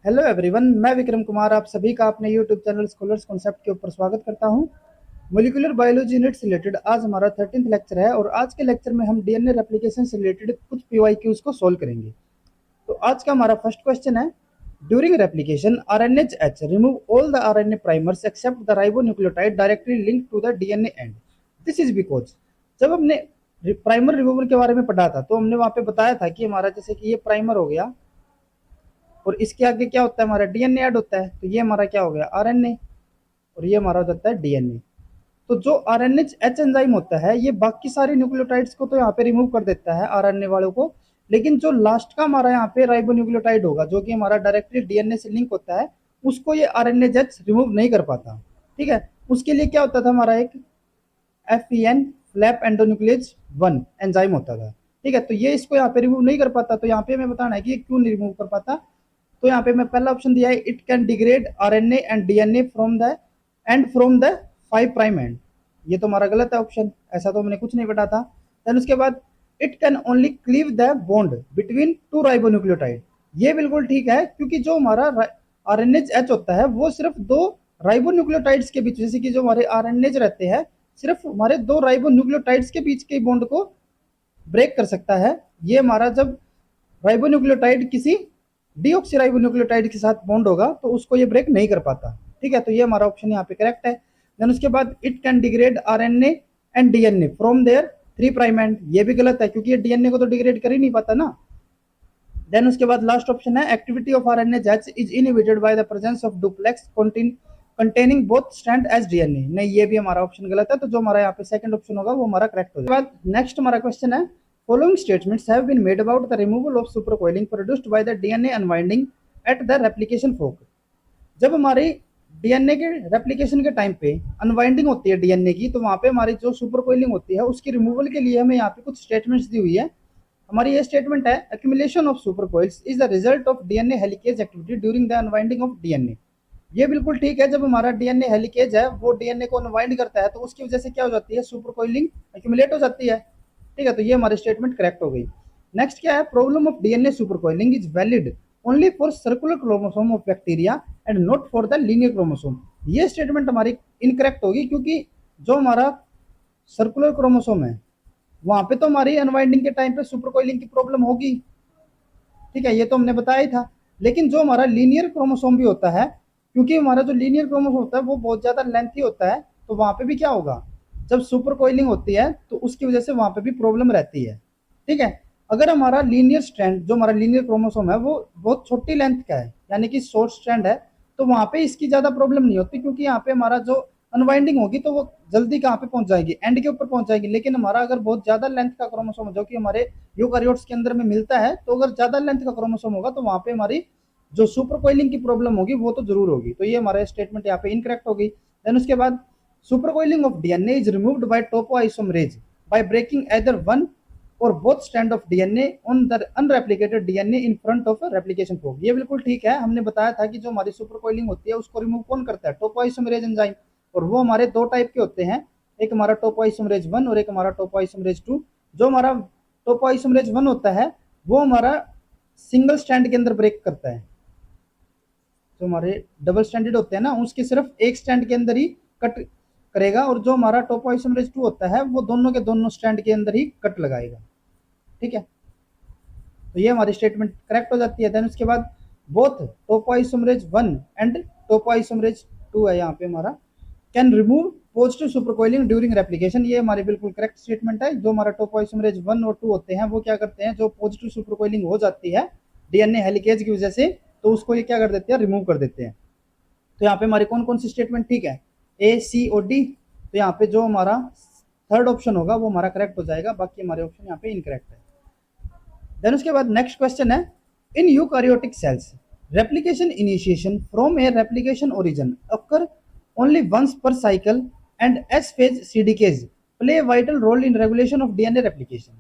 Hello everyone, मैं विक्रम कुमार आप सभी का अपने यूट्यूब चैनल स्कॉलर्स कॉन्सेप्ट के ऊपर स्वागत करता हूं। मोलिकुलर बायोलॉजी यूनिट से रिलेटेड आज हमारा 13th लेक्चर है और आज के लेक्चर में हम डीएनए रेप्लिकेशन से रिलेटेड कुछ पीवाईक्यूज को सॉल्व करेंगे। तो आज का हमारा फर्स्ट क्वेश्चन है, during replication RNA-H remove all the RNA primers except the ribonucleotide directly link to the DNA end. This is because जब हमने प्राइमर रिमूवल के बारे में पढ़ा था तो हमने वहां पे बताया था कि हमारा जैसे कि ये प्राइमर हो गया और इसके आगे क्या होता है, हमारा डीएनए ऐड होता है। तो ये हमारा क्या हो गया, आरएनए, और ये हमारा हो जाता है डीएनए। तो जो RNA-H एंजाइम होता है ये बाकी सारे न्यूक्लियोटाइड्स को तो यहाँ पे रिमूव कर देता है आरएनए वालों को, लेकिन जो लास्ट का हमारा यहाँ पे राइबोन्यूक्लियोटाइड होगा जो कि हमारा डायरेक्टली डीएनए से लिंक होता है, उसको ये RNA-H रिमूव नहीं कर पाता। ठीक है, उसके लिए क्या होता था, हमारा एक FEN फ्लैप एंडोन्यूक्लियेज 1 एंजाइम होता था। ठीक है, तो ये इसको यहाँ पे रिमूव नहीं कर पाता। तो यहाँ पे हमें बताना है कि ये क्यों नहीं रिमूव कर पाता। तो यहाँ पे मैं पहला ऑप्शन दिया है, it can degrade RNA and DNA from the 5 prime end. ये तो हमारा गलत है ऑप्शन, ऐसा तो हमने कुछ नहीं पढ़ा था। देन उसके बाद it can only cleave the bond between 2 ribonucleotide. ये बिल्कुल ठीक है, क्योंकि जो हमारा RNA-H होता है वो सिर्फ 2 राइबोन्यूक्लियोटाइड्स के बीच, जैसे कि जो हमारे RNAs रहते हैं सिर्फ हमारे 2 राइबोन्यूक्लियोटाइड्स के बीच के बॉन्ड को ब्रेक कर सकता है। ये हमारा जब राइबोन्यूक्लियोटाइड किसी डीऑक्सीराइबोन्यूक्लियोटाइड के साथ बॉन्ड होगा तो उसको ये ब्रेक नहीं कर पाता। ठीक है, तो ये हमारा ऑप्शन यहाँ पे करेक्ट है। देन उसके बाद it can degrade RNA and DNA from their 3 prime end. ये भी गलत है, क्योंकि ये डीएनए को तो डिग्रेड कर ही नहीं पाता ना। देन उसके बाद लास्ट ऑप्शन है, activity of RNA-H is inhibited by the presence of duplex containing both strand as DNA. नहीं, ये भी हमारा ऑप्शन गलत है। तो जो हमारा यहाँ पे सेकंड ऑप्शन होगा वो हमारा करेक्ट हो जाएगा। नेक्स्ट हमारा क्वेश्चन है, following statements have been made about the removal of supercoiling produced by the DNA unwinding at the replication fork। जब हमारी डीएनए के रेप्लिकेशन के टाइम पे अनवाइंडिंग होती है डीएनए की, तो वहां पे हमारी जो सुपरकोइलिंग होती है उसकी रिमूवल के लिए हमें यहाँ पे कुछ स्टेटमेंट्स दी हुई है। हमारी ये स्टेटमेंट है, accumulation of supercoils is the result of DNA helicase activity during the unwinding of DNA. ये बिल्कुल ठीक है, जब हमारा डीएनए हेलिकेज है वो डीएनए को अनवाइंड करता है तो उसकी वजह से क्या हो जाती है, सुपरकोइलिंग एक्यूमुलेट हो जाती है। ठीक है, तो ये हमारी स्टेटमेंट करेक्ट हो गई। नेक्स्ट क्या है, problem of DNA supercoiling is valid only for circular chromosome of bacteria and not for the linear chromosome. ये स्टेटमेंट हमारी इनकरेक्ट होगी, क्योंकि जो हमारा सर्कुलर क्रोमोसोम है वहां पे तो हमारी अनवाइंडिंग के टाइम पे सुपरकोइलिंग की प्रॉब्लम होगी। ठीक है, ये तो हमने बताया ही था। लेकिन जो हमारा लीनियर क्रोमोसोम भी होता है, क्योंकि हमारा जो लीनियर क्रोमोसोम होता है वो बहुत ज्यादा लेंथी होता है, तो वहां पे भी क्या होगा, जब सुपर कोइलिंग होती है तो उसकी वजह से वहां पे भी प्रॉब्लम रहती है। ठीक है, अगर हमारा लीनियर स्ट्रैंड, जो हमारा लीनियर क्रोमोसोम है वो बहुत छोटी लेंथ का है, यानी कि शॉर्ट स्ट्रैंड है, तो वहां पे इसकी ज्यादा प्रॉब्लम नहीं होती, क्योंकि यहाँ पे हमारा जो अनवाइंडिंग होगी तो वो जल्दी कहाँ पे पहुंच जाएगी, एंड के ऊपर पहुंच जाएगी। लेकिन हमारा अगर बहुत ज्यादा लेंथ का क्रोमोसोम जो कि हमारे यूकारियोट्स के अंदर में मिलता है, तो अगर ज्यादा लेंथ का क्रोमोसोम होगा तो वहां पे हमारी जो सुपर कोइलिंग की प्रॉब्लम होगी वो तो जरूर होगी। तो ये हमारा स्टेटमेंट यहाँ पे इनकरेक्ट हो गई। देन उसके बाद supercoiling of DNA is removed by topoisomerase by breaking either one or both strand of DNA on the unreplicated DNA in front of replication fork. ये बिल्कुल ठीक है, हमने बताया था कि जो हमारी सुपरकोइलिंग होती है उसको रिमूव कौन करता है, टोपोआइसोमरेज एंजाइम। और वो हमारे 2 टाइप के होते हैं, एक हमारा टोपोआइसोमरेज 1 और एक हमारा टोपोआइसोमरेज 2। जो हमारा टोपोआइसोमरेज 1 होता है वो हमारा सिंगल स्ट्रैंड के अंदर ब्रेक करता है, जो हमारे डबल स्टैंडर्ड होते हैं ना उसके सिर्फ एक स्टैंड के अंदर ही कट करेगा, और जो हमारा टोपोआइसोमरेज 2 होता है वो दोनों के दोनों स्टैंड के अंदर ही कट लगाएगा। ठीक है, तो ये हमारी स्टेटमेंट करेक्ट हो जाती है। देन उसके बाद बोथ टोपोआइसोमरेज 1 एंड टोपोआइसोमरेज 2 है यहाँ पे हमारा, can remove positive supercoiling during replication. ये हमारी बिल्कुल करेक्ट स्टेटमेंट है। जो हमारा टोपोआइसोमरेज 1 और 2 होते हैं वो क्या करते हैं, जो पॉजिटिव सुपरकोइलिंग हो जाती है डीएनए हेलिकेज की वजह से, तो उसको ये क्या कर देते हैं, रिमूव कर देते हैं। तो यहाँ पे हमारी कौन कौन सी स्टेटमेंट ठीक है, ए, सी और डी। तो यहाँ पे जो हमारा थर्ड ऑप्शन होगा वो हमारा करेक्ट हो जाएगा, बाकी हमारे ऑप्शन यहाँ पे इनकरेक्ट है। देन उसके बाद नेक्स्ट क्वेश्चन है, in eukaryotic cells replication initiation from a replication origin occur only once per cycle and S phase CDKs play a vital role in regulation of DNA replication.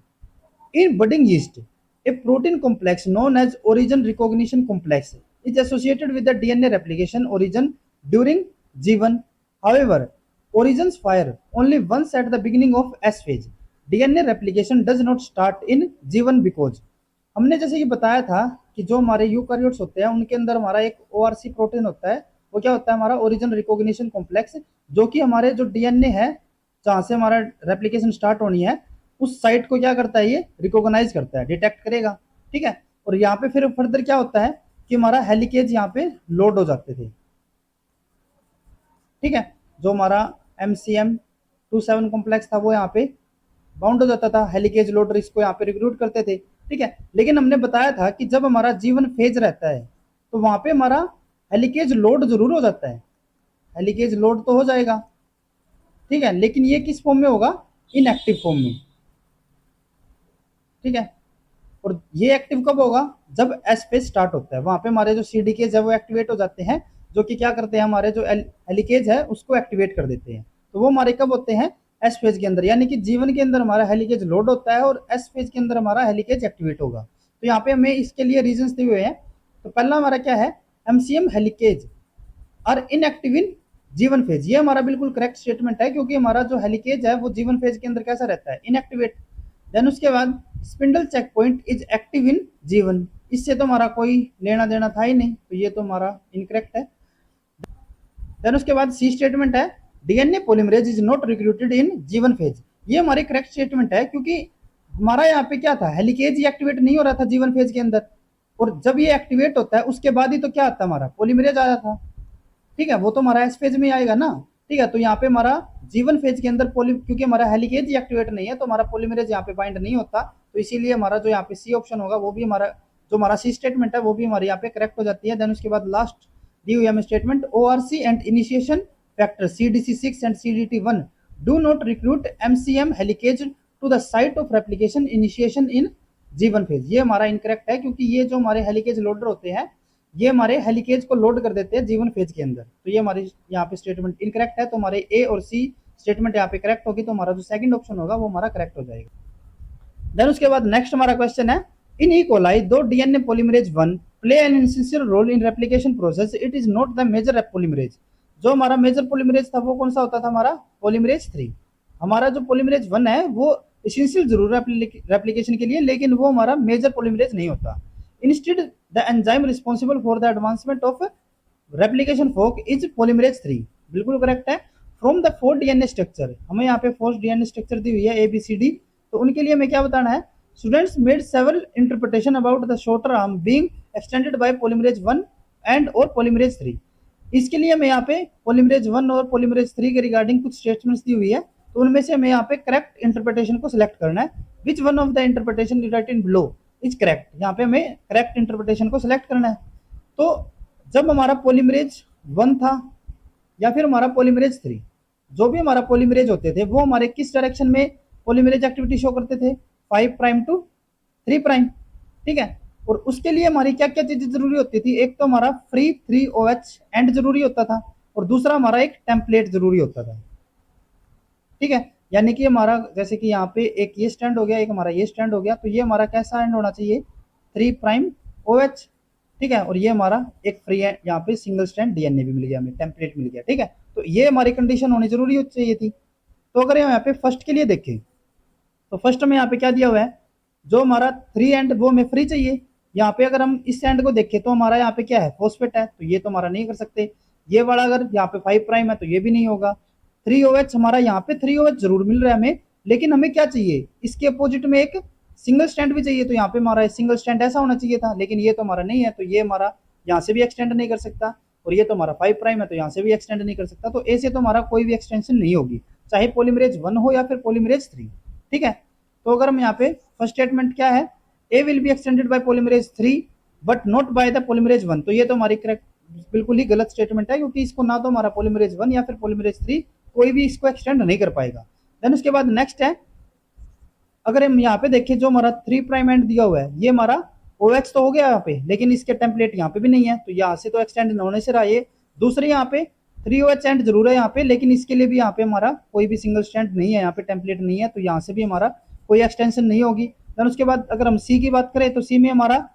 In budding yeast, a protein complex known as origin recognition complex is associated with the DNA replication origin during G1. However, origins fire only once at the beginning of S phase. DNA replication does not start in G1 because हमने जैसे कि बताया था कि जो हमारे eukaryotes होते हैं उनके अंदर हमारा एक ओआरसी प्रोटीन होता है, वो क्या होता है हमारा ओरिजिन रिकॉग्निशन कॉम्प्लेक्स, जो कि हमारे जो डीएनए है जहाँ से हमारा रेप्लिकेशन स्टार्ट होनी है उस साइट को क्या करता है, ये रिकॉग्नाइज करता है, डिटेक्ट करेगा। ठीक है, और यहाँ पे फिर फर्दर क्या होता है कि हमारा हेलिकेज यहाँ पे लोड हो जाते थे। ठीक है, जो हमारा MCM27 कॉम्प्लेक्स था वो यहाँ पे बाउंड हो जाता था, हेलिकेज लोडर इसको यहाँ पे रिक्रूट करते थे। ठीक है, लेकिन हमने बताया था कि जब हमारा जीवन फेज रहता है तो वहां पे हमारा हेलिकेज लोड जरूर हो जाता है, हेलिकेज लोड तो हो जाएगा। ठीक है, लेकिन ये किस फॉर्म में होगा, इनएक्टिव फॉर्म में। ठीक है, और ये एक्टिव कब होगा, जब एस फेज स्टार्ट होता है, वहां पे हमारे जो सीडीकेज है वो एक्टिवेट हो जाते हैं, जो कि क्या करते हैं हमारे जो हेलिकेज है उसको एक्टिवेट कर देते हैं। तो वो हमारे कब होते हैं, एस फेज के अंदर, यानी कि जीवन के अंदर हमारा हेलिकेज लोड होता है और एस फेज के अंदर हमारा हेलिकेज एक्टिवेट होगा। तो यहाँ पे हमें इसके लिए रीजन दिए हुए हैं। तो पहला हमारा क्या है, MCM helicase are inactive in G one phase, ये हमारा बिल्कुल करेक्ट स्टेटमेंट है, क्योंकि हमारा जो हेलिकेज है वो जीवन फेज के अंदर कैसा रहता है, इनएक्टिवेट। देन उसके बाद spindle checkpoint is active in G one, इससे तो हमारा कोई लेना देना था ही नहीं, तो ये तो हमारा इनकरेक्ट है। देन उसके बाद सी स्टेटमेंट है, DNA polymerase is not recruited in G one phase, ये हमारी करेक्ट स्टेटमेंट है, क्योंकि हमारा यहाँ पे क्या था, हेलिकेज ही एक्टिवेट नहीं हो रहा था जीवन फेज के अंदर, और जब ये एक्टिवेट होता है उसके बाद ही तो क्या आता है, हमारा पॉलीमरेज आया था। ठीक है, वो तो हमारा एस फेज में आएगा ना। ठीक है, तो यहाँ पे हमारा जीवन फेज के अंदर क्योंकि हमारा हेलिकेज ही एक्टिवेट नहीं है तो हमारा पॉलीमरेज यहाँ पे बाइंड नहीं होता, तो इसीलिए हमारा जो यहाँ पे सी ऑप्शन होगा वो भी हमारा, जो हमारा सी स्टेटमेंट है वो भी हमारे यहाँ पे करेक्ट हो जाती है। देन उसके बाद लास्ट दी हुई हमें statement, ORC and initiation factor CDC6 and CDT1 do not recruit MCM helicase to the site of replication initiation in G one phase, ये हमारा इनकरेक्ट है, क्योंकि ये जो हमारे हेलिकेज लोडर होते हैं ये हमारे हेलिकेज को लोड कर देते हैं जीवन फेज के अंदर, तो ये हमारी यहाँ पे स्टेटमेंट इनकरेक्ट है। तो हमारे ए और सी स्टेटमेंट यहाँ पे करेक्ट होगी, तो हमारा जो सेकंड ऑप्शन होगा वो हमारा करेक्ट हो जाएगा। देन उसके बाद नेक्स्ट हमारा क्वेश्चन है, इन ई कोलाई दो DNA polymerase 1 play an essential role in replication process, it is not the major polymerase, जो हमारा मेजर पॉलीमरेज था वो कौन सा होता था, हमारा पॉलीमरेज 3। हमारा जो पॉलीमरेज 1 है वो एसेंशियल जरूर है रेप्लिकेशन के लिए, लेकिन वो हमारा मेजर पॉलीमरेज नहीं होता। Instead, the enzyme responsible for the advancement of replication fork is polymerase 3, बिल्कुल करेक्ट है। फ्रॉम द 4 डीएनए स्ट्रक्चर, हमें यहाँ पे 4 डीएनए स्ट्रक्चर दी हुई है ABCD, तो उनके लिए हमें क्या बताना है, students made several interpretation about the shorter arm being extended by polymerase 1 and और पॉलीमरेज 3। इसके लिए हमें यहाँ पे पॉलीमरेज 1 और पॉलीमरेज 3 के रिगार्डिंग कुछ स्टेटमेंट्स दी हुई है, तो उनमें से हमें यहाँ पे करेक्ट इंटरप्रिटेशन को सिलेक्ट करना है। Which one of the interpretation written below is correct, यहाँ पे हमें करेक्ट इंटरप्रिटेशन को सिलेक्ट करना है। तो जब हमारा पॉलीमरेज 1 था या फिर हमारा पॉलीमरेज 3, जो भी हमारा पॉलीमरेज होते थे वो हमारे किस डायरेक्शन में पॉलीमरेज एक्टिविटी शो करते थे, 5 प्राइम टू 3 प्राइम। ठीक है, और उसके लिए हमारी क्या क्या चीजें जरूरी होती थी, एक तो हमारा फ्री 3OH एंड जरूरी होता था, और दूसरा हमारा एक टेम्पलेट जरूरी होता था। ठीक है, यानी कि हमारा जैसे कि यहाँ पे एक ये स्टैंड हो गया, एक हमारा ये स्टैंड हो गया, तो ये हमारा कैसा एंड होना चाहिए, 3 प्राइम OH। ठीक है, और ये हमारा एक फ्री है, यहाँ पे सिंगल स्टैंड डीएनए भी मिल गया, हमें टेम्पलेट मिल गया। ठीक है, तो ये हमारी कंडीशन होनी जरूरी चाहिए थी। तो अगर यहाँ पे फर्स्ट के लिए देखें तो फर्स्ट में यहाँ पे क्या दिया हुआ है, जो हमारा 3 एंड वो हमें फ्री चाहिए। यहाँ पे अगर हम इस एंड को देखें तो हमारा यहाँ पे क्या है, फॉस्फेट है, तो ये तो हमारा नहीं कर सकते। ये वाला अगर यहाँ पे 5 प्राइम है तो ये भी नहीं होगा। 3OH हमारा यहाँ पे 3OH जरूर मिल रहा है हमें, लेकिन हमें क्या चाहिए, इसके अपोजिट में एक सिंगल स्टैंड भी चाहिए, तो यहाँ पे हमारा सिंगल स्टैंड ऐसा होना चाहिए था, लेकिन ये तो हमारा नहीं है, तो ये हमारा यहाँ से भी एक्सटेंड नहीं कर सकता, और ये तो हमारा 5 प्राइम है तो यहाँ से भी एक्सटेंड नहीं कर सकता, तो ए से तो हमारा कोई भी एक्सटेंशन नहीं होगी, चाहे पॉलीमरेज 1 हो या फिर पॉलीमरेज 3। ठीक है, तो अगर हम यहाँ पे फर्स्ट स्टेटमेंट क्या है, A will be extended by polymerase 3 but not by the polymerase 1, तो ये तो हमारी करेक्ट बिल्कुल ही गलत स्टेटमेंट है, क्योंकि इसको ना तो हमारा पॉलीमरेज 1 या फिर पॉलीमरेज 3 कोई भी इसको एक्सटेंड नहीं कर पाएगा। देन उसके बाद नेक्स्ट है, अगर हम यहाँ पे देखें जो हमारा 3 प्राइम एंड दिया हुआ है, ये हमारा OH तो हो गया यहाँ पे, लेकिन इसके टेम्पलेट यहाँ पे भी नहीं है, तो यहाँ से तो एक्सटेंड होने से रहा ये। दूसरे यहाँ पे 3OH एंड जरूर है यहाँ पे, लेकिन इसके लिए भी यहाँ पे हमारा कोई भी सिंगल स्टैंड नहीं है, यहाँ पे टेम्पलेट नहीं है, तो यहाँ से भी हमारा कोई एक्सटेंशन नहीं होगी। देन उसके बाद अगर हम सी की बात करें तो सी में हमारा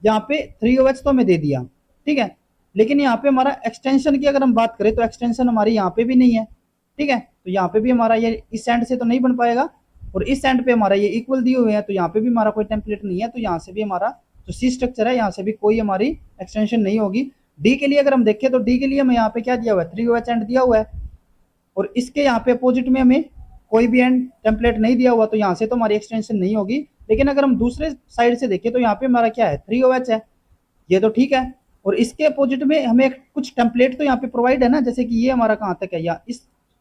यहाँ पे 3OH तो हमें दे दिया, ठीक है, लेकिन यहाँ पे हमारा एक्सटेंशन की अगर हम बात करें तो एक्सटेंशन हमारी यहाँ पे भी नहीं है। ठीक है, तो यहाँ पे भी हमारा ये इस एंड से तो नहीं बन पाएगा, और इस एंड पे हमारा ये इक्वल दिए हुए हैं, तो यहाँ पे भी हमारा कोई टेम्पलेट नहीं है, तो यहाँ से भी हमारा जो सी स्ट्रक्चर है यहाँ से भी कोई हमारी एक्सटेंशन नहीं होगी। डी के लिए अगर हम देखें तो डी के लिए हमें यहाँ पे क्या दिया हुआ है, 3OH एंड दिया हुआ है, और इसके यहाँ पे अपोजिट में हमें कोई भी एंड टेम्पलेट नहीं दिया हुआ, तो यहाँ से तो हमारी एक्सटेंशन नहीं होगी। लेकिन अगर हम दूसरे साइड से देखें तो यहाँ पे हमारा क्या है, 3OH है, ये तो ठीक है। और इसके अपोजिट में हमें कुछ टेम्पलेट तो यहाँ पे प्रोवाइड है ना, जैसे कि ये हमारा कहाँ तक है, या इस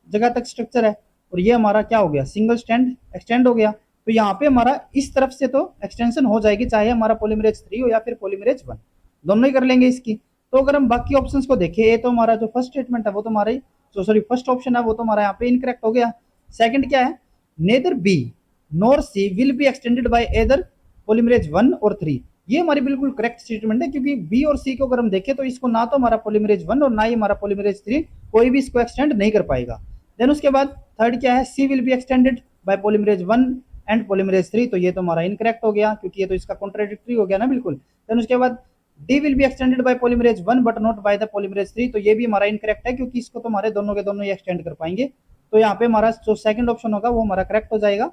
जगह तक स्ट्रक्चर है, और ये हमारा क्या हो गया, सिंगल स्टैंड एक्सटेंड हो गया। तो यहाँ पे हमारा इस तरफ से तो एक्सटेंशन हो जाएगी, चाहे हमारा पॉलीमरेज 3 हो या फिर पॉलीमरेज 1, दोनों ही कर लेंगे इसकी। तो अगर हम बाकी ऑप्शंस को देखें, ये तो हमारा जो फर्स्ट स्टेटमेंट है वो तो हमारा सॉरी फर्स्ट ऑप्शन है वो तो हमारा यहाँ पे इनकरेक्ट हो गया। सेकंड क्या है, neither B nor C will be extended by either polymerase 1 और 3, ये हमारी बिल्कुल करेक्ट स्टेटमेंट है, क्योंकि बी और सी को अगर हम देखें तो इसको ना तो हमारा पॉलीमरेज 1 और ना ही हमारा पॉलीमरेज 3 कोई भी इसको एक्सटेंड नहीं कर पाएगा। देन उसके बाद थर्ड क्या है, C will be extended by polymerase 1 and polymerase 3, तो ये तो हमारा इनकरेक्ट हो गया, क्योंकि ये तो इसका कॉन्ट्राडिक्टरी हो गया ना बिल्कुल। देन उसके बाद D will be extended by polymerase 1 but not by the polymerase 3, तो ये भी हमारा इनकरेक्ट है, क्योंकि इसको तो हमारे दोनों के दोनों ही एक्सटेंड कर पाएंगे। तो यहाँ पे हमारा जो सेकंड ऑप्शन होगा वो हमारा करेक्ट हो जाएगा।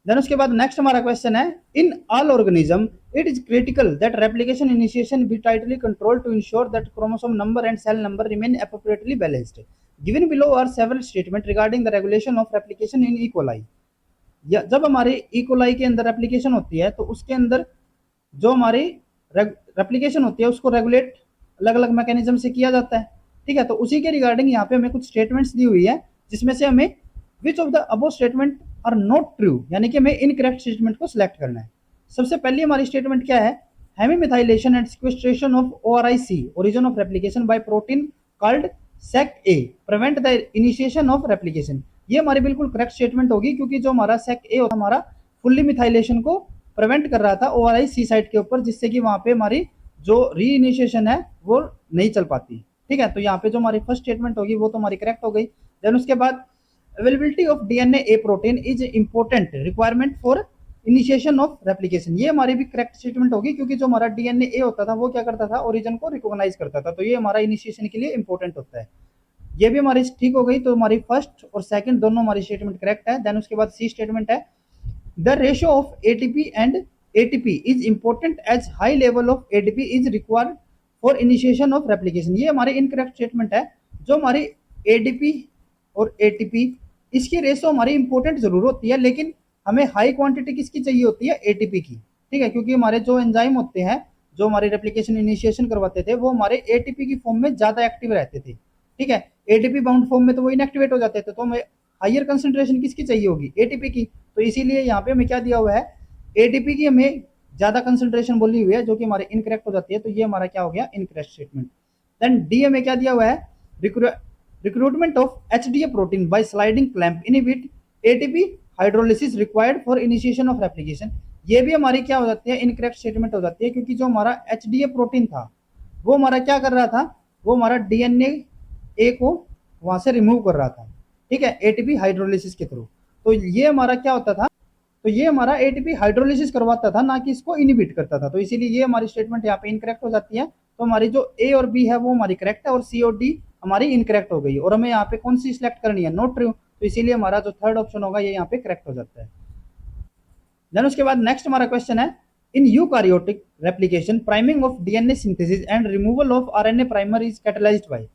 देन उसके बाद नेक्स्ट हमारा क्वेश्चन है, in all organism it is critical that replication initiation be tightly controlled to ensure that chromosome number and cell number remain appropriately balanced. Given below are several statement regarding the regulation of replication in E coli. जब हमारे E coli के अंदर replication होती है तो उसके अंदर जो हमारी रेप्लिकेशन होती है उसको रेगुलेट अलग अलग मैकेनिज्म से किया जाता है, ठीक है। तो उसी के रिगार्डिंग यहाँ पे हमें कुछ स्टेटमेंट्स दी हुई है, जिसमें से हमें which of the above statement are not true, यानी कि हमें इनकरेक्ट स्टेटमेंट को सिलेक्ट करना है। सबसे पहली हमारी स्टेटमेंट क्या है, hemimethylation and sequestration of ORIC origin of replication by protein called SEC-A prevent the initiation of replication. ये हमारी बिल्कुल करेक्ट स्टेटमेंट होगी, क्योंकि जो हमारा SEC-A होता हमारा फुल्ली मिथाइलेशन को प्रिवेंट कर रहा था ORIC साइट के ऊपर, जिससे कि वहां पे हमारी जो री इनिशिएशन है वो नहीं चल पाती, ठीक है। तो यहाँ पे जो हमारी फर्स्ट स्टेटमेंट होगी वो तो हमारी करेक्ट हो गई। देन उसके बाद availability of DNA A protein is important requirement for initiation of replication, ये हमारी भी करेक्ट स्टेटमेंट होगी, क्योंकि जो हमारा DNA A होता था वो क्या करता था, ओरिजिन को रिकॉग्नाइज करता था, तो ये हमारा इनिशिएशन के लिए इंपॉर्टेंट होता है। ये भी हमारी ठीक हो गई, तो हमारी फर्स्ट और सेकंड दोनों हमारी स्टेटमेंट करेक्ट है। देन उसके बाद सी स्टेटमेंट है, the ratio of ATP and ATP is important as high level of ATP is required for initiation of replication, ये हमारी इनकरेक्ट स्टेटमेंट है। जो हमारी ADP और ATP इसकी रेशो हमारी इंपॉर्टेंट जरूर होती है, लेकिन हमें हाई क्वांटिटी किसकी चाहिए होती है, ATP की, ठीक है, क्योंकि हमारे जो एंजाइम होते हैं जो हमारे रेप्लिकेशन इनिशिएशन करवाते थे वो हमारे ATP की फॉर्म में ज्यादा एक्टिव रहते थे, ठीक है। ATP बाउंड फॉर्म में तो वो इनएक्टिवेट हो जाते थे, तो हमें हायर कंसंट्रेशन किसकी चाहिए होगी, ATP की। तो इसीलिए यहाँ पे हमें क्या दिया हुआ है, ATP की हमें ज्यादा कंसंट्रेशन बोली हुई है, जो कि हमारे इनकरेक्ट हो जाती है, तो ये हमारा क्या हो गया, इनकरेक्ट स्टेटमेंट। देन डी में क्या दिया हुआ है, recruitment of HDA protein bye sliding clamp inhibit ATP hydrolysis required for initiation of replication, ये भी हमारी क्या हो जाती है, इनकरेक्ट स्टेटमेंट हो जाती है, क्योंकि जो हमारा HDA प्रोटीन था वो हमारा क्या कर रहा था, वो हमारा DNA A को वहां से रिमूव कर रहा था, ठीक है, ATP हाइड्रोलिसिस के थ्रू। तो ये हमारा क्या होता था, तो ये हमारा ATP हाइड्रोलिसिस करवाता था, ना कि इसको इनहिबिट करता था, तो इसीलिए ये हमारी स्टेटमेंट यहाँ पे इनकरेक्ट हो जाती है। तो हमारी जो A और B है वो हमारी करेक्ट है, और C और D हमारी इनकरेक्ट हो गई, और हमें यहाँ पे कौन सी सिलेक्ट करनी है, नॉट ट्रू, तो इसीलिए हमारा जो थर्ड ऑप्शन होगा ये यहाँ पे करेक्ट हो जाता है। देन उसके बाद नेक्स्ट हमारा क्वेश्चन है, in eukaryotic replication priming of DNA synthesis and removal of RNA primer is catalysed by.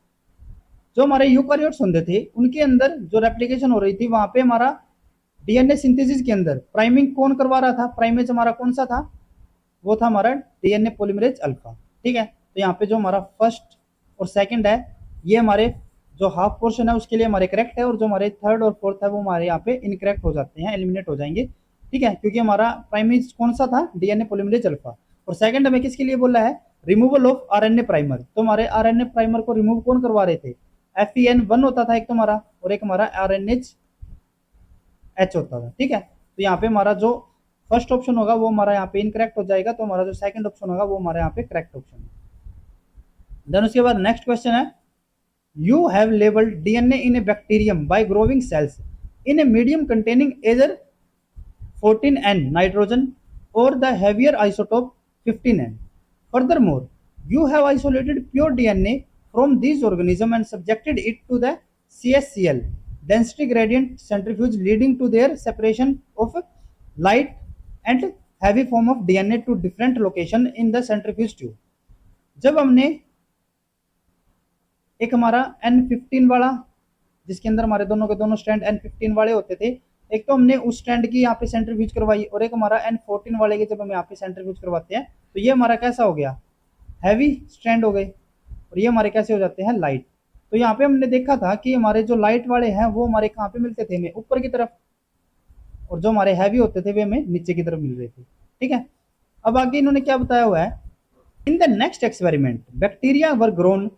जो हमारे यूकारियोट्स होते थे उनके अंदर जो रेप्लिकेशन हो रही थी वहां पे हमारा DNA सिंथेसिस के अंदर प्राइमिंग कौन करवा रहा था, प्राइमेज हमारा कौन सा था, वो था हमारा DNA पॉलीमरेज अल्फा, ठीक है। तो यहाँ पे जो हमारा फर्स्ट और सेकंड है ये हमारे जो हाफ पोर्शन है उसके लिए हमारे करेक्ट है, और जो हमारे थर्ड और फोर्थ है वो हमारे यहाँ पे इनकरेक्ट हो जाते हैं, एलिमिनेट हो जाएंगे, ठीक है, क्योंकि हमारा प्राइमेज कौन सा था, DNA पॉलीमरेज अल्फा। और सेकंड हमें किसके लिए बोला है, रिमूवल ऑफ RNA प्राइमर, तो हमारे RNA प्राइमर को रिमूव कौन करवा रहे थे, FEN1 होता था एक तो हमारा, और एक हमारा RNH होता था, ठीक है। तो यहाँ पे हमारा जो फर्स्ट ऑप्शन होगा वो हमारा यहाँ पे इनकरेक्ट हो जाएगा, तो हमारा जो सेकंड ऑप्शन होगा वो हमारे यहाँ पे करेक्ट ऑप्शन है। देन उसके बाद नेक्स्ट क्वेश्चन है, you have labelled DNA in a bacterium by growing cells in a medium containing either 14N nitrogen or the heavier isotope 15N. Furthermore, you have isolated pure DNA from these organisms and subjected it to the CSCL density gradient centrifuge, leading to their separation of light and heavy form of DNA to different location in the centrifuge tube. जब हमने एक हमारा N15 वाला, जिसके अंदर हमारे दोनों के दोनों स्टैंड N15 वाले होते थे, एक तो हमने उस स्टैंड की यहाँ पे सेंट्रीफ्यूज करवाई, और एक हमारा N14 वाले की जब हम यहाँ पे सेंट्रीफ्यूज करवाते हैं तो ये हमारा कैसा हो गया, हैवी स्ट्रैंड हो गए, और ये हमारे कैसे हो जाते हैं, लाइट। तो यहाँ पे हमने देखा था कि हमारे जो लाइट वाले हैं वो हमारे कहाँ पे मिलते थे, हमें ऊपर की तरफ, और जो हमारे हैवी होते थे वे हमें नीचे की तरफ मिल रहे थे। ठीक है, अब आगे इन्होंने क्या बताया हुआ है, in the next experiment bacteria were grown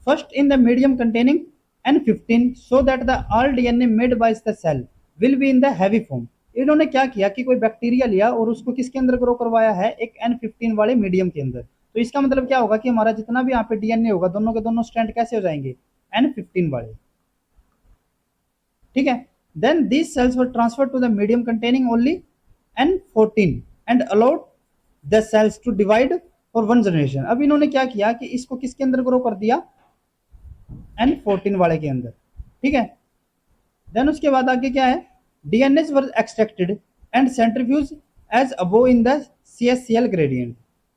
first in the medium containing N15 so that the all DNA made by the cell will be in the heavy form। इन्होंने क्या किया कि कोई बैक्टीरिया लिया और उसको किसके अंदर ग्रो करवाया है, एक N15 वाले मीडियम के अंदर। तो इसका मतलब क्या होगा कि हमारा जितना भी यहाँ पे डीएनए होगा दोनों के दोनों स्ट्रैंड कैसे हो जाएंगे, N15 वाले। ठीक है, then these cells were transferred to the medium containing only N14 and allowed the cells to divide for one generation। अब इन्होंने क्या किया कि इसको किसके अंदर ग्रो कर दिया, N14 वाले के अंदर। ठीक है, देन उसके बाद आगे क्या है, DNA were extracted and centrifuge as above in the CSCl gradient.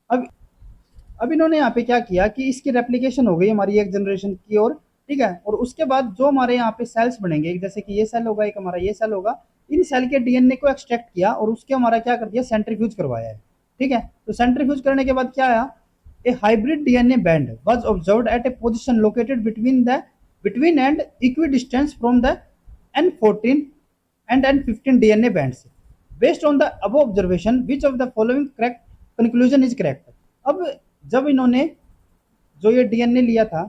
अब इन्होंने यहाँ पे क्या किया कि इसकी रेप्लिकेशन हो गई हमारी एक जनरेशन की ओर। ठीक है, और उसके बाद जो हमारे यहाँ पे सेल्स बनेंगे, जैसे कि ये सेल होगा, एक हमारा ये सेल होगा, इन सेल के डीएनए को एक्सट्रैक्ट किया और उसके हमारा क्या कर दिया, सेंट्रीफ्यूज करवाया है। ठीक है, तो सेंट्रीफ्यूज करने के बाद क्या आया, a hybrid DNA band was observed at a position located between and equidistant from the N14 and N15 DNA bands। Based on the above observation, which of the following correct conclusion is correct। अब जब इन्होंने जो ये DNA लिया था,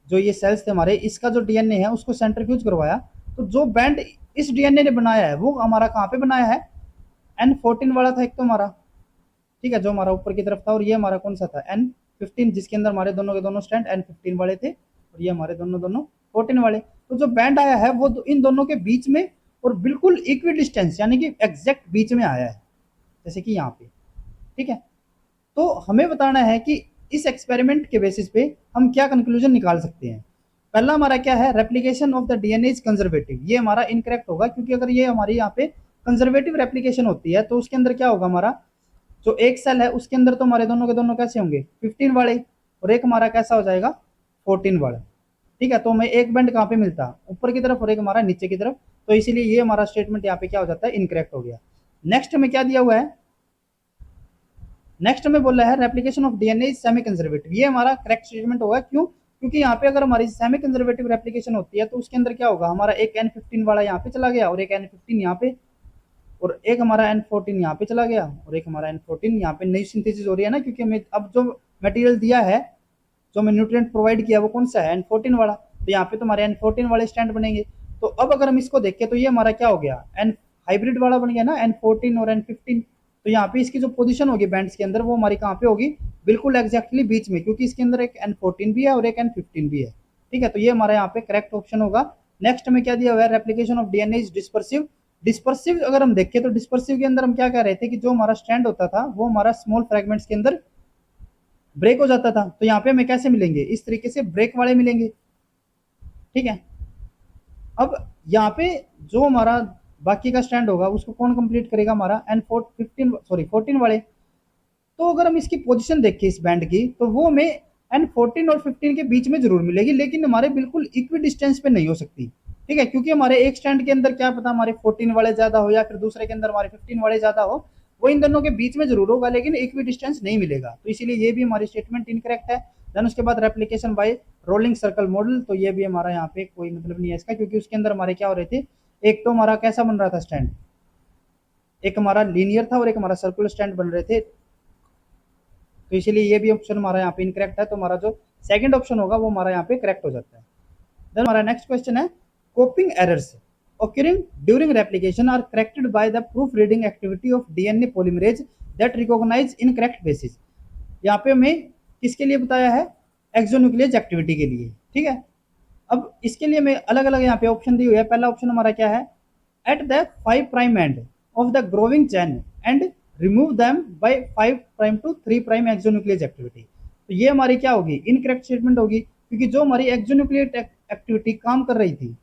जो ये sales थे हमारे, इसका जो डीएनए है उसको सेंट्रीफ्यूज करवाया, तो जो बैंड इस डीएनए ने बनाया है वो हमारा कहाँ पे बनाया है, N14 वाला था एक तो हमारा। ठीक है, जो हमारा ऊपर की तरफ था, और ये हमारा कौन सा था, N15, जिसके अंदर हमारे दोनों के दोनों स्टैंड N15 वाले थे, और ये हमारे दोनों दोनों 14 वाले। तो जो बैंड आया है वो इन दोनों के बीच में और बिल्कुल इक्वी डिस्टेंस यानी कि एग्जैक्ट बीच में आया है, जैसे कि यहाँ पे। ठीक है, तो हमें बताना है कि इस एक्सपेरिमेंट के बेसिस पे हम क्या कंक्लूजन निकाल सकते हैं। पहला हमारा क्या है, replication of the DNA is conservative. ये हमारा इनकरेक्ट होगा, क्योंकि अगर ये हमारी यहाँ पे कंजर्वेटिव रेप्लिकेशन होती है तो उसके अंदर क्या होगा, हमारा जो एक सेल है उसके अंदर तो हमारे दोनों के दोनों कैसे होंगे, 15 वाले, और एक हमारा कैसा हो जाएगा, 14 वाला। ठीक है, तो हमें एक बैंड कहाँ पे मिलता है, ऊपर की तरफ, और एक हमारा नीचे की तरफ। तो इसीलिए ये हमारा स्टेटमेंट यहाँ पे क्या हो जाता है, इनकरेक्ट हो गया। नेक्स्ट में क्या दिया हुआ है, नेक्स्ट में बोल रहा है replication of DNA is semi conservative. ये हमारा करेक्ट स्टेटमेंट होगा। क्यों, क्योंकि यहाँ पे अगर हमारी सेमी कंजर्वेटिव रेप्लिकेशन होती है तो उसके अंदर क्या होगा, हमारा एक N15 वाला यहाँ पे चला गया, और एक N15 यहाँ पे, और एक हमारा N14 यहाँ पे चला गया, और एक हमारा N14 यहाँ पे। नई सिंथेसिस हो रही है ना, क्योंकि हमें अब जो मटेरियल दिया है, जो हमें न्यूट्रिएंट प्रोवाइड किया वो कौन सा है, N14 वाला। तो यहाँ पे तो हमारे N14 वाले स्टैंड बनेंगे। तो अब अगर हम इसको देखें तो ये हमारा क्या हो गया, एन हाइब्रिड वाला बन गया ना, N14 और N15। तो यहाँ पे इसकी जो पोजीशन होगी बैंड्स के अंदर वो हमारी कहाँ पे होगी, बिल्कुल एग्जैक्टली बीच में, क्योंकि इसके अंदर एक N14 भी है और एक N15 भी है। ठीक है, तो ये हमारा यहाँ पे करेक्ट ऑप्शन होगा। नेक्स्ट में क्या दिया हुआ है, replication of DNA is dispersive. Dispersive अगर हम देखें तो डिस्पर्सिव के अंदर हम क्या कह रहे थे कि जो हमारा स्टैंड होता था वो हमारा स्मॉल फ्रेगमेंट्स के अंदर ब्रेक हो जाता था। तो यहाँ पे हमें कैसे मिलेंगे, इस तरीके से ब्रेक वाले मिलेंगे। ठीक है, अब यहाँ पे जो हमारा बाकी का स्टैंड होगा उसको कौन कंप्लीट करेगा, हमारा N14 वाले। तो अगर हम इसकी पोजीशन देखें इस बैंड की, तो वो हमें N14 और 15 के बीच में जरूर मिलेगी, लेकिन हमारे बिल्कुल इक्वी डिस्टेंस पे नहीं हो सकती। ठीक है, क्योंकि हमारे एक स्टैंड के अंदर क्या पता हमारे 14 वाले ज्यादा हो या फिर दूसरे के अंदर हमारे 15 वाले ज्यादा हो, वो इन दोनों के बीच में जरूर होगा, लेकिन इक्वी डिस्टेंस नहीं मिलेगा। तो इसीलिए ये भी हमारी स्टेटमेंट इनकरेक्ट है। देन उसके बाद replication bye rolling circle model, तो ये भी हमारा यहाँ पे कोई मतलब नहीं है इसका, क्योंकि उसके अंदर हमारे क्या हो रहे थे, एक तो हमारा कैसा बन रहा था स्टैंड, एक हमारा लीनियर था और एक हमारा सर्कुलर स्टैंड बन रहे थे। तो इसीलिए ये भी ऑप्शन हमारा यहाँ पे इनकरेक्ट है। तो हमारा जो सेकंड ऑप्शन होगा वो हमारा यहाँ पे करेक्ट हो जाता है। देन हमारा नेक्स्ट क्वेश्चन है, coping errors occurring during replication are corrected by the proofreading activity of DNA polymerase that recognize incorrect bases। यहाँ पे हमें किसके लिए बताया है, एक्सोन्यूक्लियस एक्टिविटी के लिए। ठीक है, अब इसके लिए मैं अलग अलग यहाँ पे ऑप्शन दी हुई है। पहला ऑप्शन हमारा क्या है, at the 5 prime end of the growing chain and remove them by 5 prime to 3 prime exonuclease activity. तो ये हमारी क्या होगी, इनकरेक्ट स्टेटमेंट होगी, क्योंकि जो हमारी एक्सोन्यूक्लियस एक्टिविटी काम कर रही थी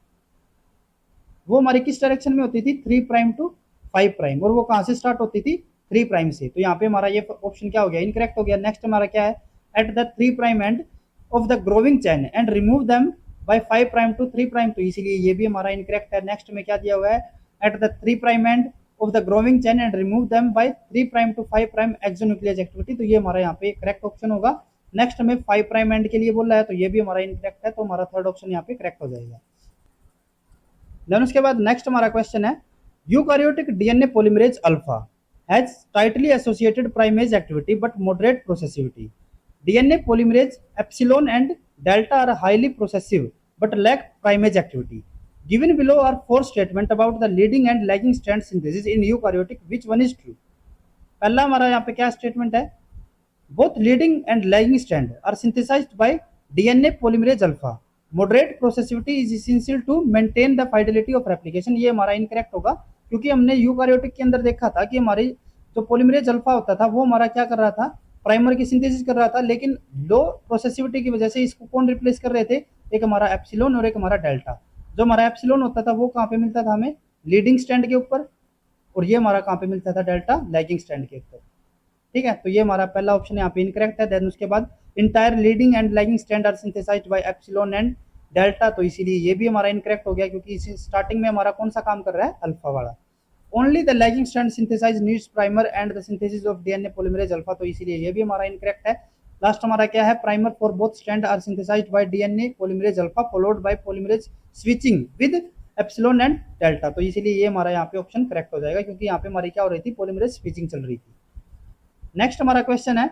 वो हमारी किस डायरेक्शन में होती थी, 3 प्राइम टू 5' और वो कहाँ से स्टार्ट होती थी 3' से। तो यहाँ पे हमारा ये ऑप्शन क्या हो गया, इनकरेक्ट हो गया। नेक्स्ट हमारा क्या है, at the 3' end of the growing chain and remove them by 5' to 3', तो इसीलिए ये भी हमारा इनकरेक्ट है। नेक्स्ट में क्या दिया हुआ है, at the 3' end of the growing chain and remove them by 3' to 5' exonuclease activity, तो ये हमारा यहाँ पे करेक्ट ऑप्शन होगा। नेक्स्ट में 5' एंड के लिए बोल रहा है, तो ये भी हमारा इनकरेक्ट है, तो हमारा थर्ड ऑप्शन यहाँ पे करेक्ट हो जाएगा। देन उसके बाद नेक्स्ट हमारा क्वेश्चन है, eukaryotic DNA polymerase alpha has tightly associated primase activity but moderate processivity. DNA polymerase epsilon and delta are highly processive but lack primase activity. Given below are 4 statement about the leading and lagging strand synthesis in eukaryotic, which one is true. पहला हमारा यहाँ पे क्या statement है, both leading and lagging strand are synthesized by DNA polymerase alpha. Moderate processivity is essential to maintain the fidelity of replication। ये हमारा incorrect होगा, क्योंकि हमने यूकारियोटिक के अंदर देखा था कि हमारी जो पॉलीमरेज अल्फा होता था वो हमारा क्या कर रहा था, प्राइमर की सिंथेसिस कर रहा था, लेकिन लो प्रोसेसिविटी की वजह से इसको कौन रिप्लेस कर रहे थे, एक हमारा एप्सिलॉन और एक हमारा डेल्टा। जो हमारा एप्सिलॉन होता था वो कहाँ पे मिलता था हमें, लीडिंग स्ट्रैंड के ऊपर, और ये हमारा कहाँ पे मिलता था, डेल्टा लैगिंग स्ट्रैंड के ऊपर। ठीक है, तो ये हमारा पहला ऑप्शन यहाँ पे इनकरेक्ट है। देन उसके बाद entire leading and lagging strand are synthesised by epsilon and delta, तो इसीलिए ये भी हमारा इनकरेक्ट हो गया, क्योंकि इसी स्टार्टिंग में हमारा कौन सा काम कर रहा है, अल्फा वाला। Only the lagging strand synthesise needs primer and the synthesis of DNA polymerase alpha, तो इसीलिए ये भी हमारा इनकरेक्ट है। लास्ट हमारा क्या है, primer for both strand are synthesised by DNA polymerase alpha followed by polymerase switching with epsilon and delta, तो इसीलिए ये हमारा यहाँ पे ऑप्शन करेक्ट हो जाएगा, क्योंकि यहाँ पे हमारी क्या हो रही थी, पॉलीमरेज स्विचिंग चल रही थी। नेक्स्ट हमारा क्वेश्चन है,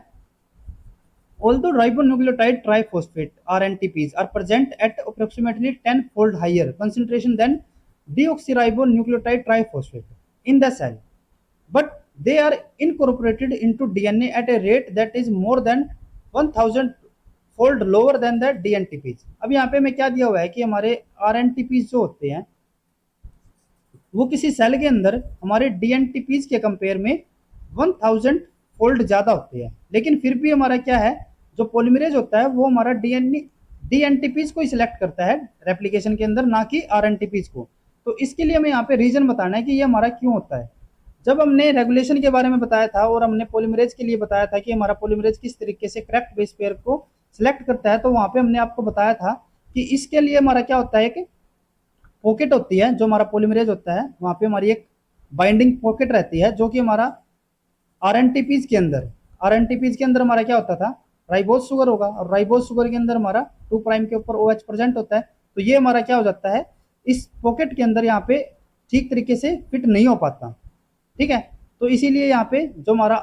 although ribonucleotide triphosphate RNTPs are present at approximately 10-fold higher concentration than deoxyribonucleotide triphosphate in the cell, but they are incorporated into DNA at a rate that is more than 1000-fold lower than the DNTPs। अब यहाँ पे मैं क्या दिया हुआ है कि हमारे RNTPs जो होते हैं वो किसी सेल के अंदर हमारे DNTPs के कंपेयर में 1000 फोल्ड ज्यादा होते हैं, लेकिन फिर भी हमारा क्या है, जो पॉलीमरेज होता है वो हमारा डीएनटीपीज को ही सिलेक्ट करता है रेप्लिकेशन के अंदर, ना कि आरएनटीपीज को। तो इसके लिए हमें यहाँ पे रीजन बताना है कि ये हमारा क्यों होता है। जब हमने रेगुलेशन के बारे में बताया था और हमने पॉलीमरेज के लिए बताया था कि हमारा पॉलीमरेज किस तरीके से करेक्ट बेस पेयर को सिलेक्ट करता है, तो वहां पे हमने आपको बताया था कि इसके लिए हमारा क्या होता है कि पॉकेट होती है, जो हमारा पॉलीमरेज होता है वहां पे हमारी एक बाइंडिंग पॉकेट रहती है, जो कि हमारा आरएनटीपीज के अंदर हमारा क्या होता था, राइबोज शुगर होगा, और राइबोज शुगर के अंदर हमारा 2' के ऊपर OH प्रेजेंट होता है, तो ये हमारा क्या हो जाता है, इस पॉकेट के अंदर यहाँ पे ठीक तरीके से फिट नहीं हो पाता। ठीक है, तो इसीलिए यहाँ पे जो हमारा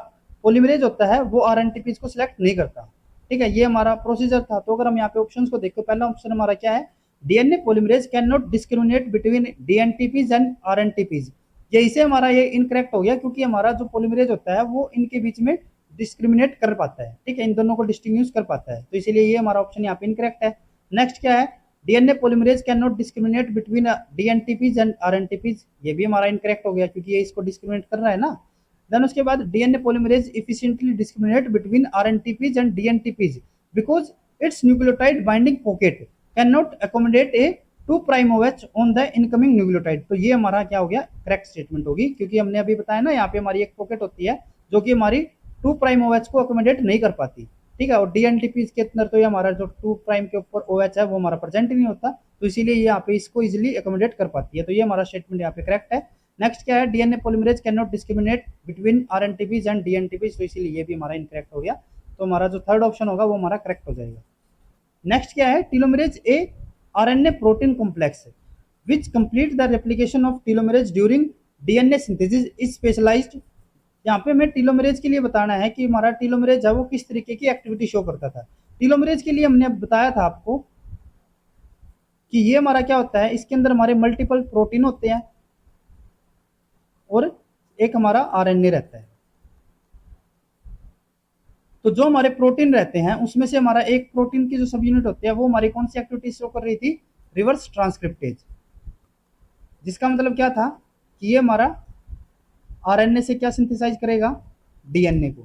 पॉलीमरेज होता है वो आरएनटीपीज को सिलेक्ट नहीं करता। ठीक है, ये हमारा प्रोसीजर था। तो अगर हम यहाँ पे ऑप्शन को देखो, पहला ऑप्शन हमारा क्या है, DNA polymerase can not discriminate between dNTPs and rNTPs, यही से हमारा ये इनकरेक्ट हो गया, क्योंकि हमारा जो पॉलीमरेज होता है वो इनके बीच में डिस्क्रिमिनेट कर पाता है। ठीक है, इन दोनों को डिस्टिंग्विश कर पाता है, तो इसीलिए ये हमारा ऑप्शन यहाँ पे इनकरेक्ट है। नेक्स्ट क्या है, DNA polymerase can not discriminate between dNTPs and rNTPs, ये भी हमारा इनकरेक्ट हो गया, क्योंकि ये इसको डिस्क्रिमिनेट कर रहा है ना। देन उसके बाद DNA polymerase efficiently discriminate between rNTPs and dNTPs because its nucleotide binding pocket can not accommodate a 2' OH on the incoming nucleotide, तो ये हमारा क्या हो गया, करेक्ट स्टेटमेंट होगी, क्योंकि हमने अभी बताया ना यहाँ पे हमारी एक पॉकेट होती है जो कि हमारी 2' OH को अकोमोडेट नहीं कर पाती। ठीक है, और डीएनटीपीज के अंदर तो ये हमारा जो 2' के ऊपर OH है वो हमारा प्रेजेंट ही नहीं होता, तो इसीलिए यहाँ पे इसको इजिली अकोमोडेट कर पाती है, तो ये हमारा स्टेटमेंट यहाँ पे करेक्ट है। नेक्स्ट क्या है, DNA polymerase can not discriminate between rNTPs and dNTPs, तो इसीलिए ये भी हमारा इनकरेक्ट हो गया, तो हमारा जो थर्ड ऑप्शन होगा वो हमारा करेक्ट हो जाएगा। नेक्स्ट क्या है, telomeres A RNA protein complex which complete the replication of telomerase during DNA synthesis is specialized। यहाँ पे हमें टेलोमेरेज के लिए बताना है कि हमारा टेलोमेरेज है वो किस तरीके की एक्टिविटी शो करता था। टेलोमेरेज के लिए हमने बताया था आपको कि ये हमारा क्या होता है, इसके अंदर हमारे मल्टीपल प्रोटीन होते हैं और एक हमारा RNA रहता है। तो जो हमारे प्रोटीन रहते हैं उसमें से हमारा एक प्रोटीन की जो सब यूनिट होती है वो हमारी कौन सी एक्टिविटी शो कर रही थी, रिवर्स ट्रांसक्रिप्टेज, जिसका मतलब क्या था कि ये हमारा आरएनए से क्या सिंथेसाइज करेगा, डीएनए को।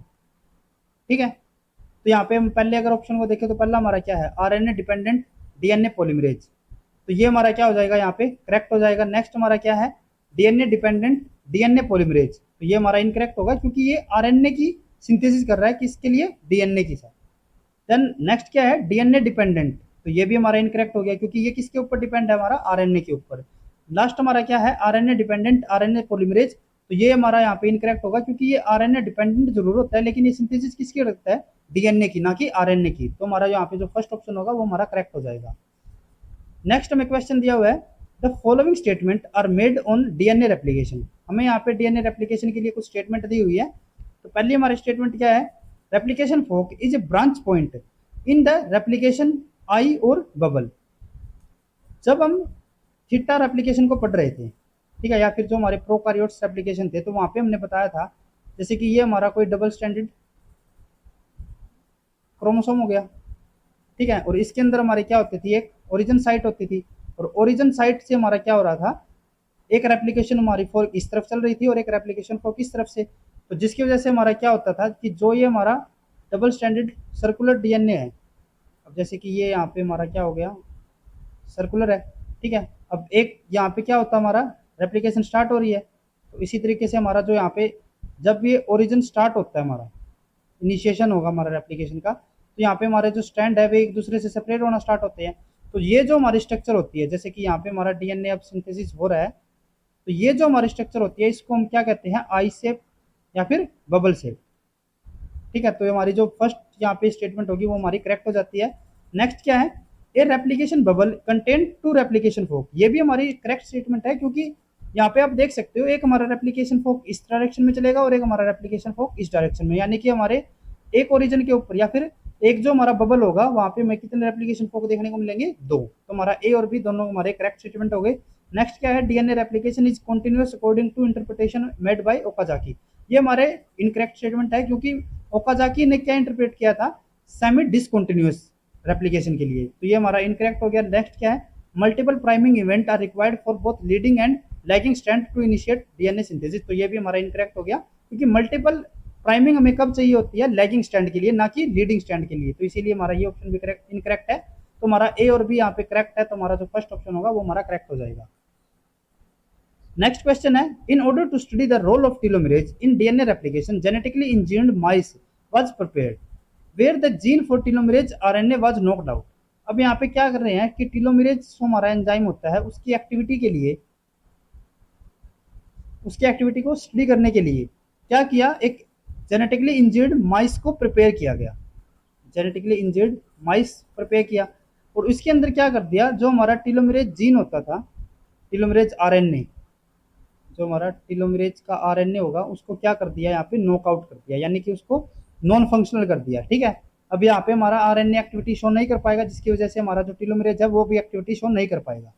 ठीक है, तो यहाँ पे हम पहले अगर ऑप्शन को देखें तो पहला हमारा क्या है, आरएनए डिपेंडेंट डीएनए पॉलीमरेज, तो ये हमारा क्या हो जाएगा, यहाँ पे करेक्ट हो जाएगा। नेक्स्ट हमारा क्या है, डीएनए डिपेंडेंट डीएनए पॉलीमरेज, तो ये हमारा इनकरेक्ट होगा क्योंकि ये आरएनए की सिंथेसिस कर रहा है किसके लिए, डीएनए की साथ। देन नेक्स्ट क्या है, डीएनए डिपेंडेंट, तो ये भी हमारा इनकरेक्ट हो गया क्योंकि ये किसके ऊपर डिपेंड है, हमारा आरएनए के ऊपर। लास्ट हमारा क्या है, आरएनए डिपेंडेंट आरएनए पॉलीमरेज, तो ये हमारा यहाँ पे इनकरेक्ट होगा क्योंकि ये आरएनए डिपेंडेंट जरूर होता है लेकिन ये सिंथेसिस किसकी रखता है, डीएनए की, ना कि आरएनए की। तो हमारा यहाँ पे जो फर्स्ट ऑप्शन होगा वो हमारा करेक्ट हो जाएगा। नेक्स्ट हमें क्वेश्चन दिया हुआ है, the following statement are made on DNA replication. हमें यहाँ पे डीएनए रेप्लिकेशन के लिए कुछ स्टेटमेंट दी हुई है। तो पहली हमारी स्टेटमेंट क्या है, replication fork is a branch point in the replication eye or bubble. जब हम थीटा रेप्लिकेशन को पढ़ रहे थे, ठीक है, या फिर जो हमारे प्रोकारियोट्स रेप्लिकेशन थे, तो वहां पे हमने बताया था जैसे कि ये हमारा कोई डबल स्टैंडर्ड क्रोमोसोम हो गया, ठीक है, और इसके अंदर हमारी क्या होती थी, एक ओरिजिन साइट होती थी, और ओरिजिन साइट से हमारा क्या हो रहा था, एक रेप्लिकेशन हमारी फोर्क इस तरफ चल रही थी और एक रेप्लिकेशन फोर्क इस तरफ से। तो जिसकी वजह से हमारा क्या होता था कि जो ये हमारा डबल स्टैंडर्ड सर्कुलर डीएनए है, अब जैसे कि ये यहाँ पे हमारा क्या हो गया, सर्कुलर है, ठीक है, अब एक यहाँ पे क्या होता है, हमारा रेप्लिकेशन स्टार्ट हो रही है। तो इसी तरीके से हमारा जो यहाँ पे जब ये ओरिजिन स्टार्ट होता है, हमारा इनिशिएशन होगा हमारा रेप्लिकेशन का, तो यहाँ पे हमारे जो स्टैंड है वे एक दूसरे से सेपरेट होना स्टार्ट होते हैं। तो ये जो हमारी स्ट्रक्चर होती है, जैसे कि यहाँ पे हमारा डीएनए अब सिंथेसिस हो रहा है, तो ये जो हमारी स्ट्रक्चर होती है इसको हम क्या कहते हैं, आई शेप या फिर बबल शेप, ठीक है। तो हमारी जो फर्स्ट यहाँ पे स्टेटमेंट होगी वो हमारी करेक्ट हो जाती है। नेक्स्ट क्या है, a replication bubble contain two replication fork, ये भी हमारी करेक्ट स्टेटमेंट है क्योंकि यहाँ पे आप देख सकते हो एक हमारा रेप्लिकेशन फोक इस डायरेक्शन में चलेगा और एक हमारा रेप्लिकेशन फोक इस डायरेक्शन में, यानी कि हमारे एक ओरिजिन के ऊपर या फिर एक जो हमारा बबल होगा वहां पे हमें कितने रेप्लिकेशन फोक देखने को मिलेंगे, दो। तो हमारा ए और बी दोनों हमारे करेक्ट स्टेटमेंट हो गए। नेक्स्ट क्या है, DNA replication is continuous according to interpretation made by Okazaki, ये हमारे इनकरेक्ट स्टेटमेंट है क्योंकि ओकाजाकी ने क्या इंटरप्रेट किया था, सेमी डिसकंटिन्यूअस रेप्लिकेशन के लिए, तो ये हमारा इनकरेक्ट हो गया। नेक्स्ट क्या है, multiple priming event are required for both leading and lagging strand to initiate DNA synthesis, तो ये भी हमारा इनकरेक्ट हो गया क्योंकि मल्टीपल प्राइमिंग हमें कब चाहिए होती है, लैगिंग स्टैंड के लिए, ना कि लीडिंग स्टैंड के लिए, तो इसीलिए हमारा ये ऑप्शन भी करेक्ट इनकरेक्ट है। तो हमारा ए और बी यहाँ पे करेक्ट है, तो हमारा जो फर्स्ट ऑप्शन होगा वो हमारा करेक्ट हो जाएगा। नेक्स्ट क्वेश्चन है, in order to study the role of telomerase in DNA replication genetically engineered mice was prepared where the gene for telomerase RNA was knocked out. अब यहाँ पे क्या कर रहे हैं कि टीलोमेरेज जो हमारा एंजाइम होता है उसकी एक्टिविटी के लिए, उसकी एक्टिविटी को स्टडी करने के लिए क्या किया, एक जेनेटिकली इंजर्ड माइस को प्रिपेयर किया गया, जेनेटिकली इंजर्ड माइस प्रिपेयर किया, और उसके अंदर क्या कर दिया, जो हमारा टीलोमेरेज जीन होता था, टीलोमेरेज आरएनए, जो हमारा टीलोमेरेज का आरएनए होगा उसको क्या कर दिया, यहाँ पे नॉकआउट कर दिया, यानी कि उसको नॉन फंक्शनल कर दिया, ठीक है। अब यहाँ पे हमारा आरएनए एक्टिविटी शो नहीं कर पाएगा, जिसकी वजह से हमारा जो टीलोमेरेज है वो भी एक्टिविटी शो नहीं कर पाएगा।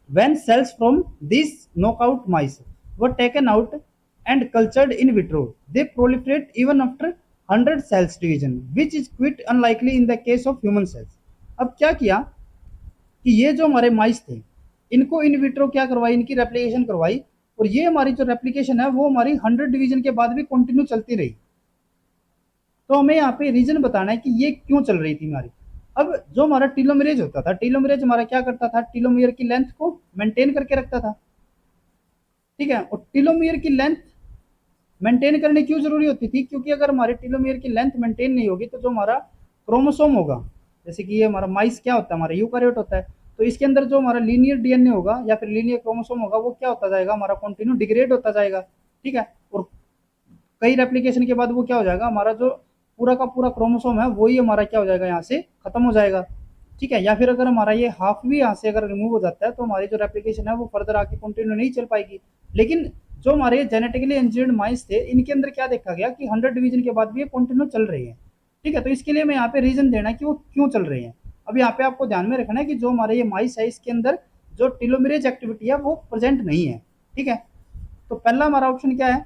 When cells from these knockout mice were taken out and cultured in vitro, they proliferate even after 100 cells division, which is quite unlikely in the case of human cells. अब क्या किया कि ये जो हमारे माइस थे इनको इन विट्रो क्या करवाई, इनकी रेप्लिकेशन करवाई, और ये हमारी जो रेप्लिकेशन है वो हमारी 100 डिवीजन के बाद भी कंटिन्यू चलती रही। तो हमें यहाँ पे रीजन बताना है कि ये क्यों चल रही थी हमारी। अब जो हमारा टीलोमेरेज होता था, टीलोमेरेज हमारा क्या करता था, टीलोमियर की लेंथ को मेंटेन करके रखता था, ठीक है। और टीलोमियर की लेंथ मेंटेन करनी क्यों जरूरी होती थी, क्योंकि अगर हमारे टीलोमियर की लेंथ मेंटेन नहीं होगी तो जो हमारा क्रोमोसोम होगा, जैसे कि ये हमारा माइस क्या होता है, हमारा यूकारियोट होता है, तो इसके अंदर जो हमारा लीनियर डीएनए होगा या फिर लीनियर क्रोमोसोम होगा वो क्या होता जाएगा, हमारा कंटिन्यू डिग्रेड होता जाएगा, ठीक है। और कई रेप्लिकेशन के बाद वो क्या हो जाएगा, हमारा जो पूरा का पूरा क्रोमोसोम है वही हमारा क्या हो जाएगा, यहाँ से खत्म हो जाएगा, ठीक है। या फिर अगर हमारा ये हाफ भी यहाँ से अगर रिमूव हो जाता है तो हमारी जो रेप्लिकेशन है वो फर्दर आके कंटिन्यू नहीं चल पाएगी। लेकिन जो हमारे जेनेटिकली इंजीनियर्ड माइस थे इनके अंदर क्या देखा गया कि 100 डिवीजन के बाद भी ये कंटिन्यू चल रही है, ठीक है। तो इसके लिए मैं यहाँ पे रीजन देना कि वो क्यों चल रहे हैं। अब यहाँ पे आपको ध्यान में रखना है कि जो हमारे ये माइस है इसके अंदर जो टीलोमेरेज एक्टिविटी है वो प्रेजेंट नहीं है, ठीक है। तो पहला हमारा ऑप्शन क्या है,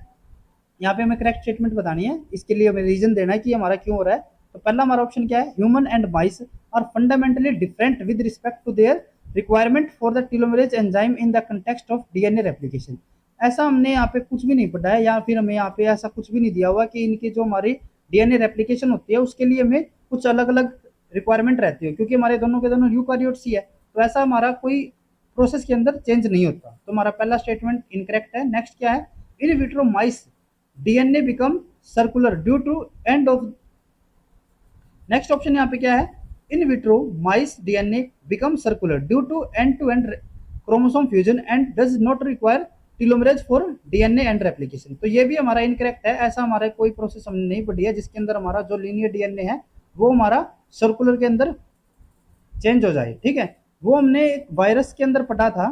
यहाँ पे हमें करेक्ट स्टेटमेंट बतानी है, इसके लिए हमें रीजन देना है कि हमारा क्यों हो रहा है। तो पहला हमारा ऑप्शन क्या है, human and mice are fundamentally different with respect to their requirement for the telomerase enzyme in the context of DNA replication. ऐसा हमने यहाँ पे कुछ भी नहीं पढ़ा है, या फिर हमें यहाँ पे ऐसा कुछ भी नहीं दिया हुआ कि इनकी जो हमारी डीएनए रेप्लिकेशन होती है उसके लिए हमें कुछ अलग अलग रिक्वायरमेंट रहती है, क्योंकि हमारे दोनों के दोनों यूकारियोट्स ही है। तो ऐसा हमारा कोई प्रोसेस के अंदर चेंज नहीं होता। तो हमारा पहला स्टेटमेंट इनकरेक्ट है। नेक्स्ट क्या है, in vitro mice DNA become circular due to end of, next option यहाँ पे क्या है, in vitro mice DNA become circular due to end chromosome fusion and does not require telomerase for DNA end replication. तो ये भी हमारा incorrect है। ऐसा हमारा कोई प्रोसेस हमने नहीं पढ़ी है जिसके अंदर हमारा जो लीनियर डीएनए है वो हमारा सर्कुलर के अंदर चेंज हो जाए। ठीक है, वो हमने एक वायरस के अंदर पढ़ा था।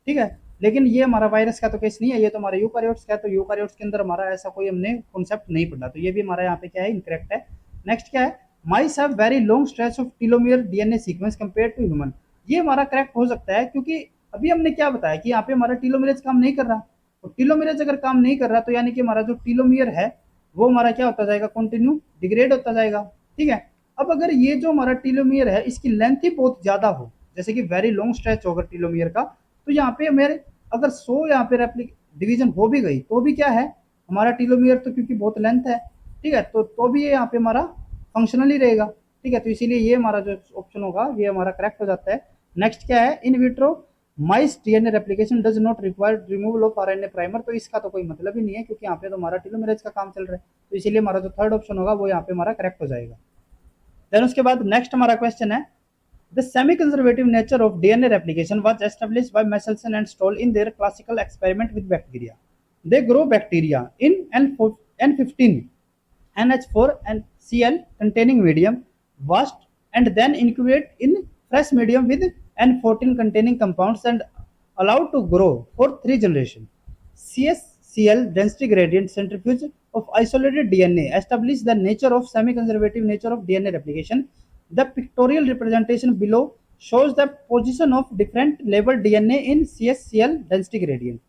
ठीक है, लेकिन ये हमारा वायरस का तो केस नहीं है, ये तो हमारा यूकारियोट्स का है। तो यूकारियोट्स के अंदर हमारा ऐसा कोई हमने कॉन्सेप्ट नहीं पढ़ा। तो ये भी हमारा यहाँ पे क्या है, इनकरेक्ट है। नेक्स्ट क्या है, mice have very long stretch of telomere DNA sequence compare to human. ये हमारा करेक्ट हो सकता है क्योंकि अभी हमने क्या बताया कि यहाँ पे हमारा टीलोमेरेज काम नहीं कर रहा। तो टीलोमेरेज अगर काम नहीं कर रहा तो यानी कि हमारा जो टीलोमियर है वो हमारा क्या होता जाएगा, कंटिन्यू डिग्रेड होता जाएगा। ठीक है, अब अगर ये जो हमारा टीलोमियर है इसकी लेंथ ही बहुत ज्यादा हो, जैसे कि वेरी लॉन्ग स्ट्रेच होगा टीलोमियर का, तो यहाँ पे मेरे अगर 100 यहाँ पे रेप्लिक डिवीजन हो भी गई तो भी क्या है, हमारा टीलोमियर तो क्योंकि बहुत लेंथ है। ठीक है, तो भी ये यहाँ पे हमारा फंक्शनल ही रहेगा। ठीक है, तो इसीलिए ये हमारा जो ऑप्शन होगा ये हमारा करेक्ट हो जाता है। नेक्स्ट क्या है, in vitro mice DNA replication does not require removal of RNA primer. तो इसका तो कोई मतलब ही नहीं है क्योंकि यहाँ पे तो हमारा टीलोमेरेज का काम चल रहा है। तो इसीलिए हमारा जो थर्ड ऑप्शन होगा वो यहाँ पे हमारा करेक्ट हो जाएगा। देन उसके बाद नेक्स्ट हमारा क्वेश्चन है, the semi conservative nature of DNA replication was established bye Meselson and stall in their classical experiment with bacteria. They grow bacteria in N15 NH4 and Cl containing medium washed and then incubate in fresh medium with N14 containing compounds and allowed to grow for 3 generations. CSCl density gradient centrifuge of isolated DNA establish the nature of semi-conservative nature of DNA replication. The pictorial representation below shows the position of different labeled DNA in CSCl density gradient.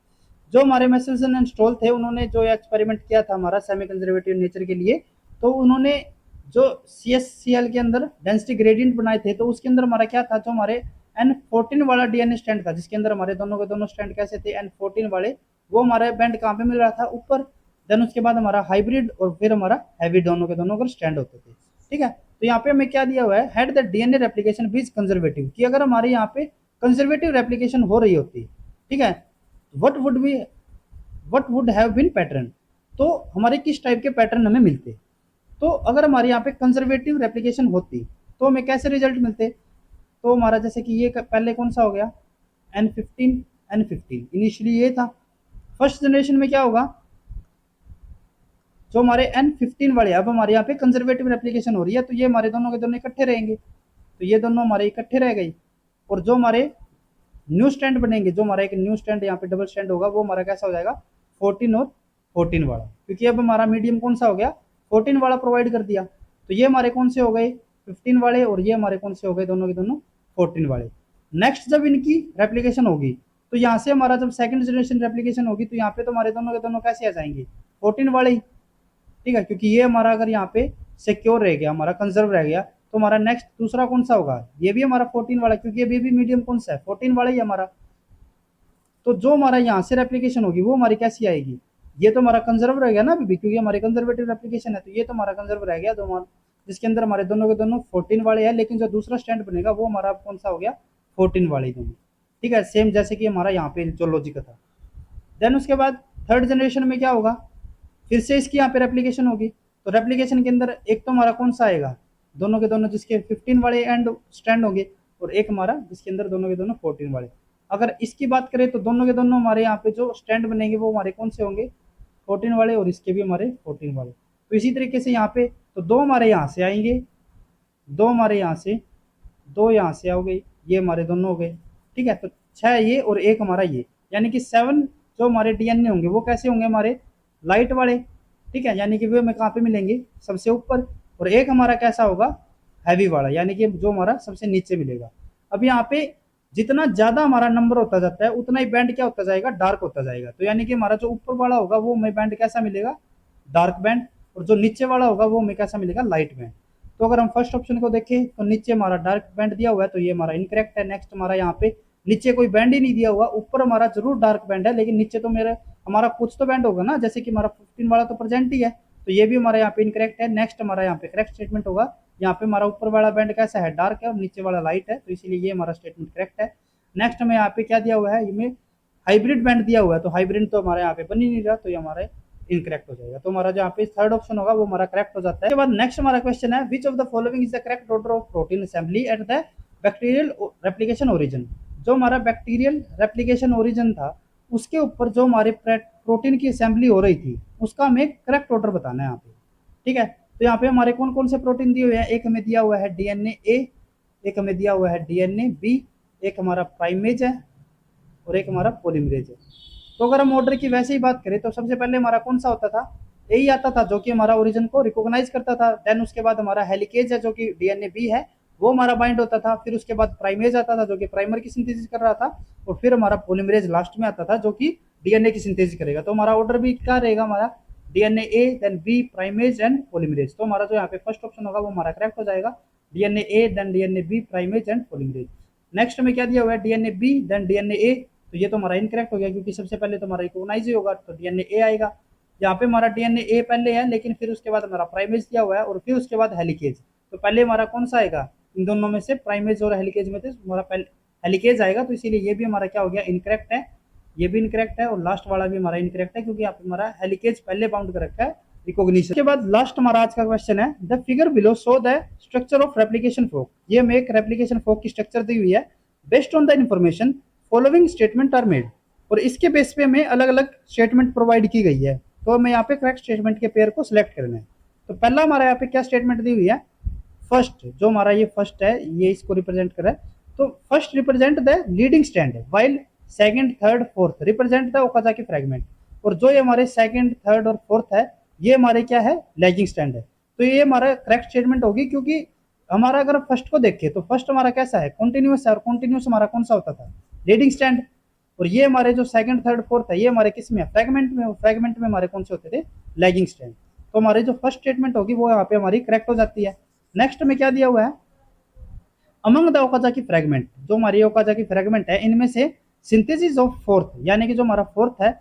जो हमारे Meselson and stall थे उन्होंने जो experiment किया था हमारा semi conservative nature के लिए, तो उन्होंने जो CSCl के अंदर डेंसिटी ग्रेडियंट बनाए थे तो उसके अंदर हमारा क्या था, जो हमारे N14 वाला डीएनए स्टैंड था जिसके अंदर हमारे दोनों के दोनों स्टैंड कैसे थे N14 वाले, वो हमारे बैंड कहाँ पे मिल रहा था, ऊपर। देन उसके बाद हमारा हाइब्रिड और फिर हमारा हैवी दोनों के दोनों स्टैंड होते थे। ठीक है, तो यहाँ पे हमें क्या दिया हुआ है, हैड द डीएनए रेप्लिकेशन बीज कंजर्वेटिव, कि अगर हमारे यहाँ पे कंजर्वेटिव रेप्लिकेशन हो रही होती, ठीक है, what would have been pattern, तो हमारे किस टाइप के पैटर्न हमें मिलते। तो अगर हमारे यहाँ पे कंजर्वेटिव रेप्लिकेशन होती तो हमें कैसे रिजल्ट मिलते, तो हमारा जैसे कि ये पहले कौन सा हो गया N15 इनिशियली ये था। फर्स्ट जनरेशन में क्या होगा, जो हमारे N15 वाले अब हमारे यहाँ पे कंजर्वेटिव रेप्लिकेशन हो रही है तो ये हमारे दोनों के दोनों इकट्ठे रहेंगे, तो ये दोनों हमारे इकट्ठे रह गई। और जो हमारे न्यू स्टैंड बनेंगे, जो हमारा एक न्यू स्टैंड यहाँ पे डबल स्टैंड होगा वो हमारा कैसा हो जाएगा 14 और 14 वाला, क्योंकि अब हमारा मीडियम कौन सा हो गया 14 वाला प्रोवाइड कर दिया। तो ये हमारे कौन से हो गए 15 वाले और ये हमारे कौन से हो गए दोनों के दोनों 14 वाले। नेक्स्ट जब इनकी रेप्लिकेशन होगी तो यहाँ से हमारा जब सेकंड जनरेशन रेप्लिकेशन होगी तो यहाँ पे तो हमारे दोनों के दोनों कैसे आ जाएंगे 14 वाले ही। ठीक है, क्योंकि ये हमारा अगर यहाँ पे सिक्योर रह गया, हमारा कंजर्व रह गया, तो हमारा नेक्स्ट दूसरा कौन सा होगा, ये भी हमारा 14 वाला, क्योंकि ये भी मीडियम कौन सा है 14 वाला ही हमारा। तो जो हमारा यहाँ से रेप्लिकेशन होगी वो हमारी कैसी आएगी, ये तो हमारा कंजर्व रह गया ना अभी भी, क्योंकि हमारी कंजर्वेटिव रेप्लिकेशन है, तो ये तो हमारा कंजर्व रह गया, तो जिसके अंदर हमारे दोनों के दोनों 14 वाले हैं, लेकिन जो दूसरा स्टैंड बनेगा वो हमारा कौन सा हो गया 14 वाले दोनों। ठीक है, सेम जैसे कि हमारा यहाँ पे जो लॉजिक था। देन उसके बाद थर्ड जनरेशन में क्या होगा, फिर से इसकी यहाँ पे रेप्लिकेशन होगी, तो रेप्लिकेशन के अंदर एक तो हमारा कौन सा आएगा, दोनों के दोनों जिसके 15 वाले एंड स्टैंड होंगे, और एक हमारा जिसके अंदर दोनों के दोनों 14 वाले। अगर इसकी बात करें तो दोनों के दोनों हमारे यहाँ पे जो स्टैंड बनेंगे वो हमारे कौन से होंगे 14 वाले, और इसके भी हमारे 14 वाले। तो इसी तरीके से यहाँ पे तो दो हमारे यहाँ से आएंगे, दो हमारे यहाँ से, दो यहाँ से हो गई, ये हमारे दोनों हो गए। ठीक है, तो 6 ये और एक हमारा ये, यानी कि 7 जो हमारे डीएनए होंगे वो कैसे होंगे हमारे लाइट वाले। ठीक है, यानी कि वे हमें कहाँ पे मिलेंगे सबसे ऊपर, और एक हमारा कैसा होगा हैवी वाला, यानी कि जो हमारा सबसे नीचे मिलेगा। अब यहाँ पे जितना ज्यादा हमारा नंबर होता जाता है उतना ही बैंड क्या होता जाएगा डार्क होता जाएगा। तो यानी कि हमारा जो ऊपर वाला होगा वो हमें बैंड कैसा मिलेगा डार्क बैंड, और जो नीचे वाला होगा वो हमें कैसा मिलेगा लाइट बैंड। तो अगर हम फर्स्ट ऑप्शन को देखें तो नीचे हमारा डार्क बैंड दिया हुआ है, तो ये हमारा इनकरेक्ट है। नेक्स्ट हमारा यहाँ पे नीचे कोई बैंड ही नहीं दिया हुआ, ऊपर हमारा जरूर डार्क बैंड है लेकिन नीचे तो मेरा हमारा कुछ तो बैंड होगा ना, जैसे कि हमारा 15 वाला तो प्रेजेंट ही है, तो ये भी हमारा यहाँ पे इनकरेक्ट है। नेक्स्ट हमारा यहाँ पे करेक्ट स्टेटमेंट होगा, यहाँ पे हमारा ऊपर वाला बैंड कैसा है डार्क है और नीचे वाला लाइट है, तो इसीलिए ये हमारा स्टेटमेंट करेक्ट है। नेक्स्ट में यहाँ पे क्या दिया हुआ है, इसमें हाइब्रिड बैंड दिया हुआ है, तो हाइब्रिड तो हमारे यहाँ पे बन ही नहीं रहा, तो ये हमारे इनकरेक्ट हो जाएगा। तो हमारा जो यहाँ पे थर्ड ऑप्शन होगा वो हमारा करेक्ट हो जाता है। उसके बाद नेक्स्ट हमारा क्वेश्चन है, विच of the following is the correct order of protein assembly at the bacterial replication origin. जो हमारा बैक्टीरियल रेप्लिकेशन ओरिजिन था उसके ऊपर जो हमारे प्रोटीन की असेंबली हो रही थी उसका हमें करेक्ट ऑर्डर बताना है यहाँ पे। ठीक है, तो यहाँ पे हमारे कौन कौन से प्रोटीन दिए हुए हैं, एक हमें दिया हुआ है डीएनए ए, एक हमें दिया हुआ है डीएनए बी, एक हमारा प्राइमेज है और एक हमारा पॉलीमरेज है। तो अगर हम ऑर्डर की वैसे ही बात करें तो सबसे पहले हमारा कौन सा होता था, ए ही आता था जो कि हमारा ओरिजिन को रिकॉग्नाइज करता था। देन उसके बाद हमारा हेलिकेज है जो कि डीएनए बी है वो हमारा बाइंड होता था। फिर उसके बाद प्राइमेज आता था जो कि प्राइमर की सिंथेसिस कर रहा था, और फिर हमारा पॉलीमरेज लास्ट में आता था जो कि डीएनए की सिंथेसिस करेगा। तो हमारा ऑर्डर भी क्या रहेगा, हमारा DNA A, then B, primase and polymerase. तो हमारा जो यहाँ पे फर्स्ट ऑप्शन होगा वो हमारा करेक्ट हो जाएगा, DNA A, then DNA B, primase and polymerase. Next में क्या दिया हुआ है, DNA B, then DNA A, तो ये तो हमारा इनकरेक्ट हो गया क्योंकि सबसे पहले तो हमारा रिकॉग्नाइज ही होगा, तो डीएनए ए आएगा। यहाँ पे हमारा डीएनए ए पहले है, लेकिन फिर उसके बाद हमारा प्राइमेज दिया हुआ है और फिर उसके बाद हेलिकेज। तो पहले हमारा कौन सा आएगा, इन दोनों में से प्राइमेज और हेलिकेज में से हमारा पहले हेलिकेज आएगा, तो इसीलिए ये भी हमारा क्या हो गया, इनकरेक्ट है। ये भी इनकरेक्ट है और लास्ट वाला भी हमारा इनकरेक्ट है क्योंकि यहाँ पे हमारा हेलिकेज पहले बाउंड कर रखा है रिकॉग्निशन के बाद। लास्ट हमारा आज का क्वेश्चन है, the figure below show the structure of replication fork. ये हमें एक रेप्लिकेशन फोक की स्ट्रक्चर दी हुई है। Based on the information following statement are made, और इसके बेस पे हमें अलग अलग स्टेटमेंट प्रोवाइड की गई है। तो हमें यहाँ पे करेक्ट स्टेटमेंट के पेयर को सिलेक्ट करना है। तो पहला हमारा यहाँ पे क्या स्टेटमेंट दी हुई है, फर्स्ट, जो हमारा ये फर्स्ट है ये इसको रिप्रेजेंट कर रहा है। तो first represent the leading stand, while second, third, fourth represent the Okazaki fragment. और जो ये हमारे सेकंड, थर्ड और फोर्थ है ये हमारे क्या है, लैगिंग स्टैंड है। तो ये हमारा करेक्ट स्टेटमेंट होगी क्योंकि हमारा अगर फर्स्ट को देखें तो फर्स्ट हमारा कैसा है, कॉन्टिन्यूस है, और कॉन्टिन्यूस हमारा कौन सा होता था, लीडिंग स्टैंड। और ये हमारे जो सेकंड, थर्ड, फोर्थ है ये हमारे किस में, फ्रैगमेंट में। फ्रैगमेंट में हमारे कौन से होते थे, लैगिंग स्टैंड। तो हमारी जो फर्स्ट स्टेटमेंट होगी वो यहाँ पे हमारी करेक्ट हो जाती है। नेक्स्ट में क्या दिया हुआ है, अमंग द ओकाजाकी फ्रैगमेंट, जो हमारी ओकाजाकी फ्रैगमेंट है इनमें से सिंथेसिस ऑफ फोर्थ, यानी कि जो हमारा फोर्थ है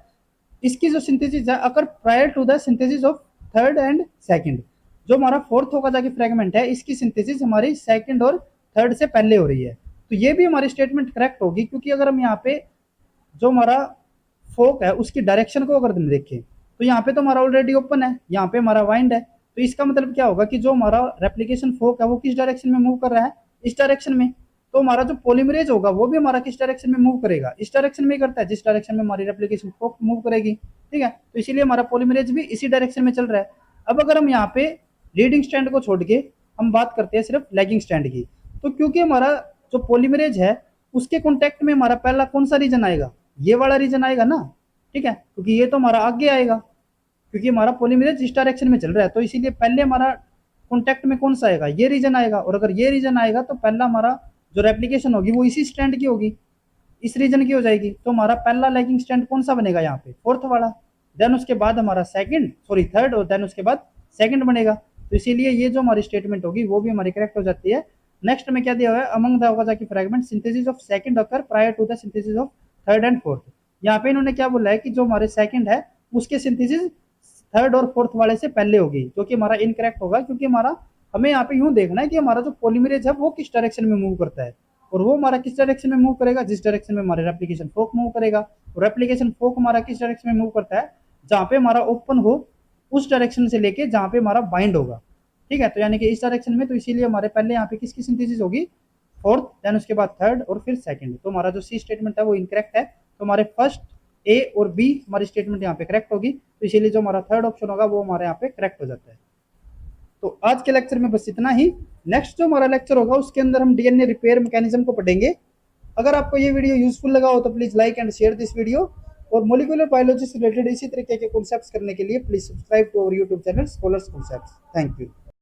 इसकी जो सिंथेसिस है occur prior to the synthesis of third and second. जो हमारा फोर्थ ओकाजाकी फ्रैगमेंट है इसकी सिंथेसिस हमारी सेकंड और थर्ड से पहले हो रही है। तो ये भी हमारी स्टेटमेंट करेक्ट होगी क्योंकि अगर हम यहाँ पे जो हमारा फोक है उसकी डायरेक्शन को अगर हम देखें तो यहाँ पे तो हमारा ऑलरेडी ओपन है, यहाँ पे हमारा वाइंड है। तो इसका मतलब क्या होगा कि जो हमारा रेप्लिकेशन फोक है वो किस डायरेक्शन में मूव कर रहा है, इस डायरेक्शन में। तो हमारा जो पॉलीमरेज होगा वो भी हमारा किस डायरेक्शन में मूव करेगा, इस डायरेक्शन में करता है जिस डायरेक्शन में हमारी रेप्लिकेशन फोक मूव करेगी। ठीक है, तो इसीलिए हमारा पॉलीमरेज भी इसी डायरेक्शन में चल रहा है। अब अगर हम यहाँ पे लीडिंग स्टैंड को छोड़ के हम बात करते हैं सिर्फ लैगिंग स्टैंड की, तो क्योंकि हमारा जो पॉलीमरेज है उसके कॉन्टेक्ट में हमारा पहला कौन सा रीजन आएगा, ये वाला रीजन आएगा ना। ठीक है, क्योंकि ये तो हमारा आगे आएगा क्योंकि हमारा पॉलीमरेज इस डायरेक्शन में चल रहा है, तो इसीलिए पहले हमारा कॉन्टेक्ट में कौन सा आएगा, ये रीजन आएगा। और अगर ये रीजन आएगा तो पहला हमारा जो रेप्लिकेशन होगी वो इसी स्टैंड की होगी, इस रीजन की हो जाएगी। तो हमारा पहला लैगिंग स्टैंड कौन सा बनेगा यहाँ पे, फोर्थ वाला। देन उसके बाद हमारा सेकंड, सॉरी थर्ड, और देन उसके बाद सेकंड बनेगा। तो इसीलिए ये जो हमारी स्टेटमेंट होगी वो भी हमारी करेक्ट हो जाती है। नेक्स्ट में क्या दिया हुआ है, among the Okazaki fragment synthesis of second occur prior to the synthesis of third and fourth. यहाँ पे इन्होंने क्या बोला है कि जो हमारे सेकंड है उसके सिंथेसिस थर्ड और फोर्थ वाले से पहले होगी, जो कि हमारा इनकरेक्ट होगा क्योंकि हमारा हमें यहाँ पे यूं देखना है कि हमारा जो पॉलीमरेज है वो किस डायरेक्शन में मूव करता है, और वो हमारा किस डायरेक्शन में मूव करेगा, जिस डायरेक्शन में हमारे रेप्लिकेशन फोक मूव करेगा। और रेप्लिकेशन फोक हमारा किस डायरेक्शन में मूव करता है, जहाँ पे हमारा ओपन हो उस डायरेक्शन से लेके जहाँ पे हमारा बाइंड होगा। ठीक है, तो यानी कि इस डायरेक्शन में, तो इसीलिए हमारे पहले यहाँ पे किसकी सिंथेसिस होगी, फोर्थ, देन उसके बाद थर्ड और फिर सेकंड। तो हमारा जो सी स्टेटमेंट है वो इनकरेक्ट है। तो हमारे फर्स्ट ए और बी हमारी स्टेटमेंट यहाँ पे करेक्ट होगी, तो इसीलिए जो हमारा थर्ड ऑप्शन होगा वो हमारे यहाँ पे करेक्ट हो जाता है। तो आज के लेक्चर में बस इतना ही। नेक्स्ट जो हमारा लेक्चर होगा उसके अंदर हम डीएनए रिपेयर मैकेनिज्म को पढ़ेंगे। अगर आपको ये वीडियो यूजफुल लगा हो तो please like and share this video, और मोलिकुलर बायोलॉजी से रिलेटेड इसी तरीके के कॉन्सेप्ट्स करने के लिए please subscribe to our YouTube channel Scholars Concepts. Thank you.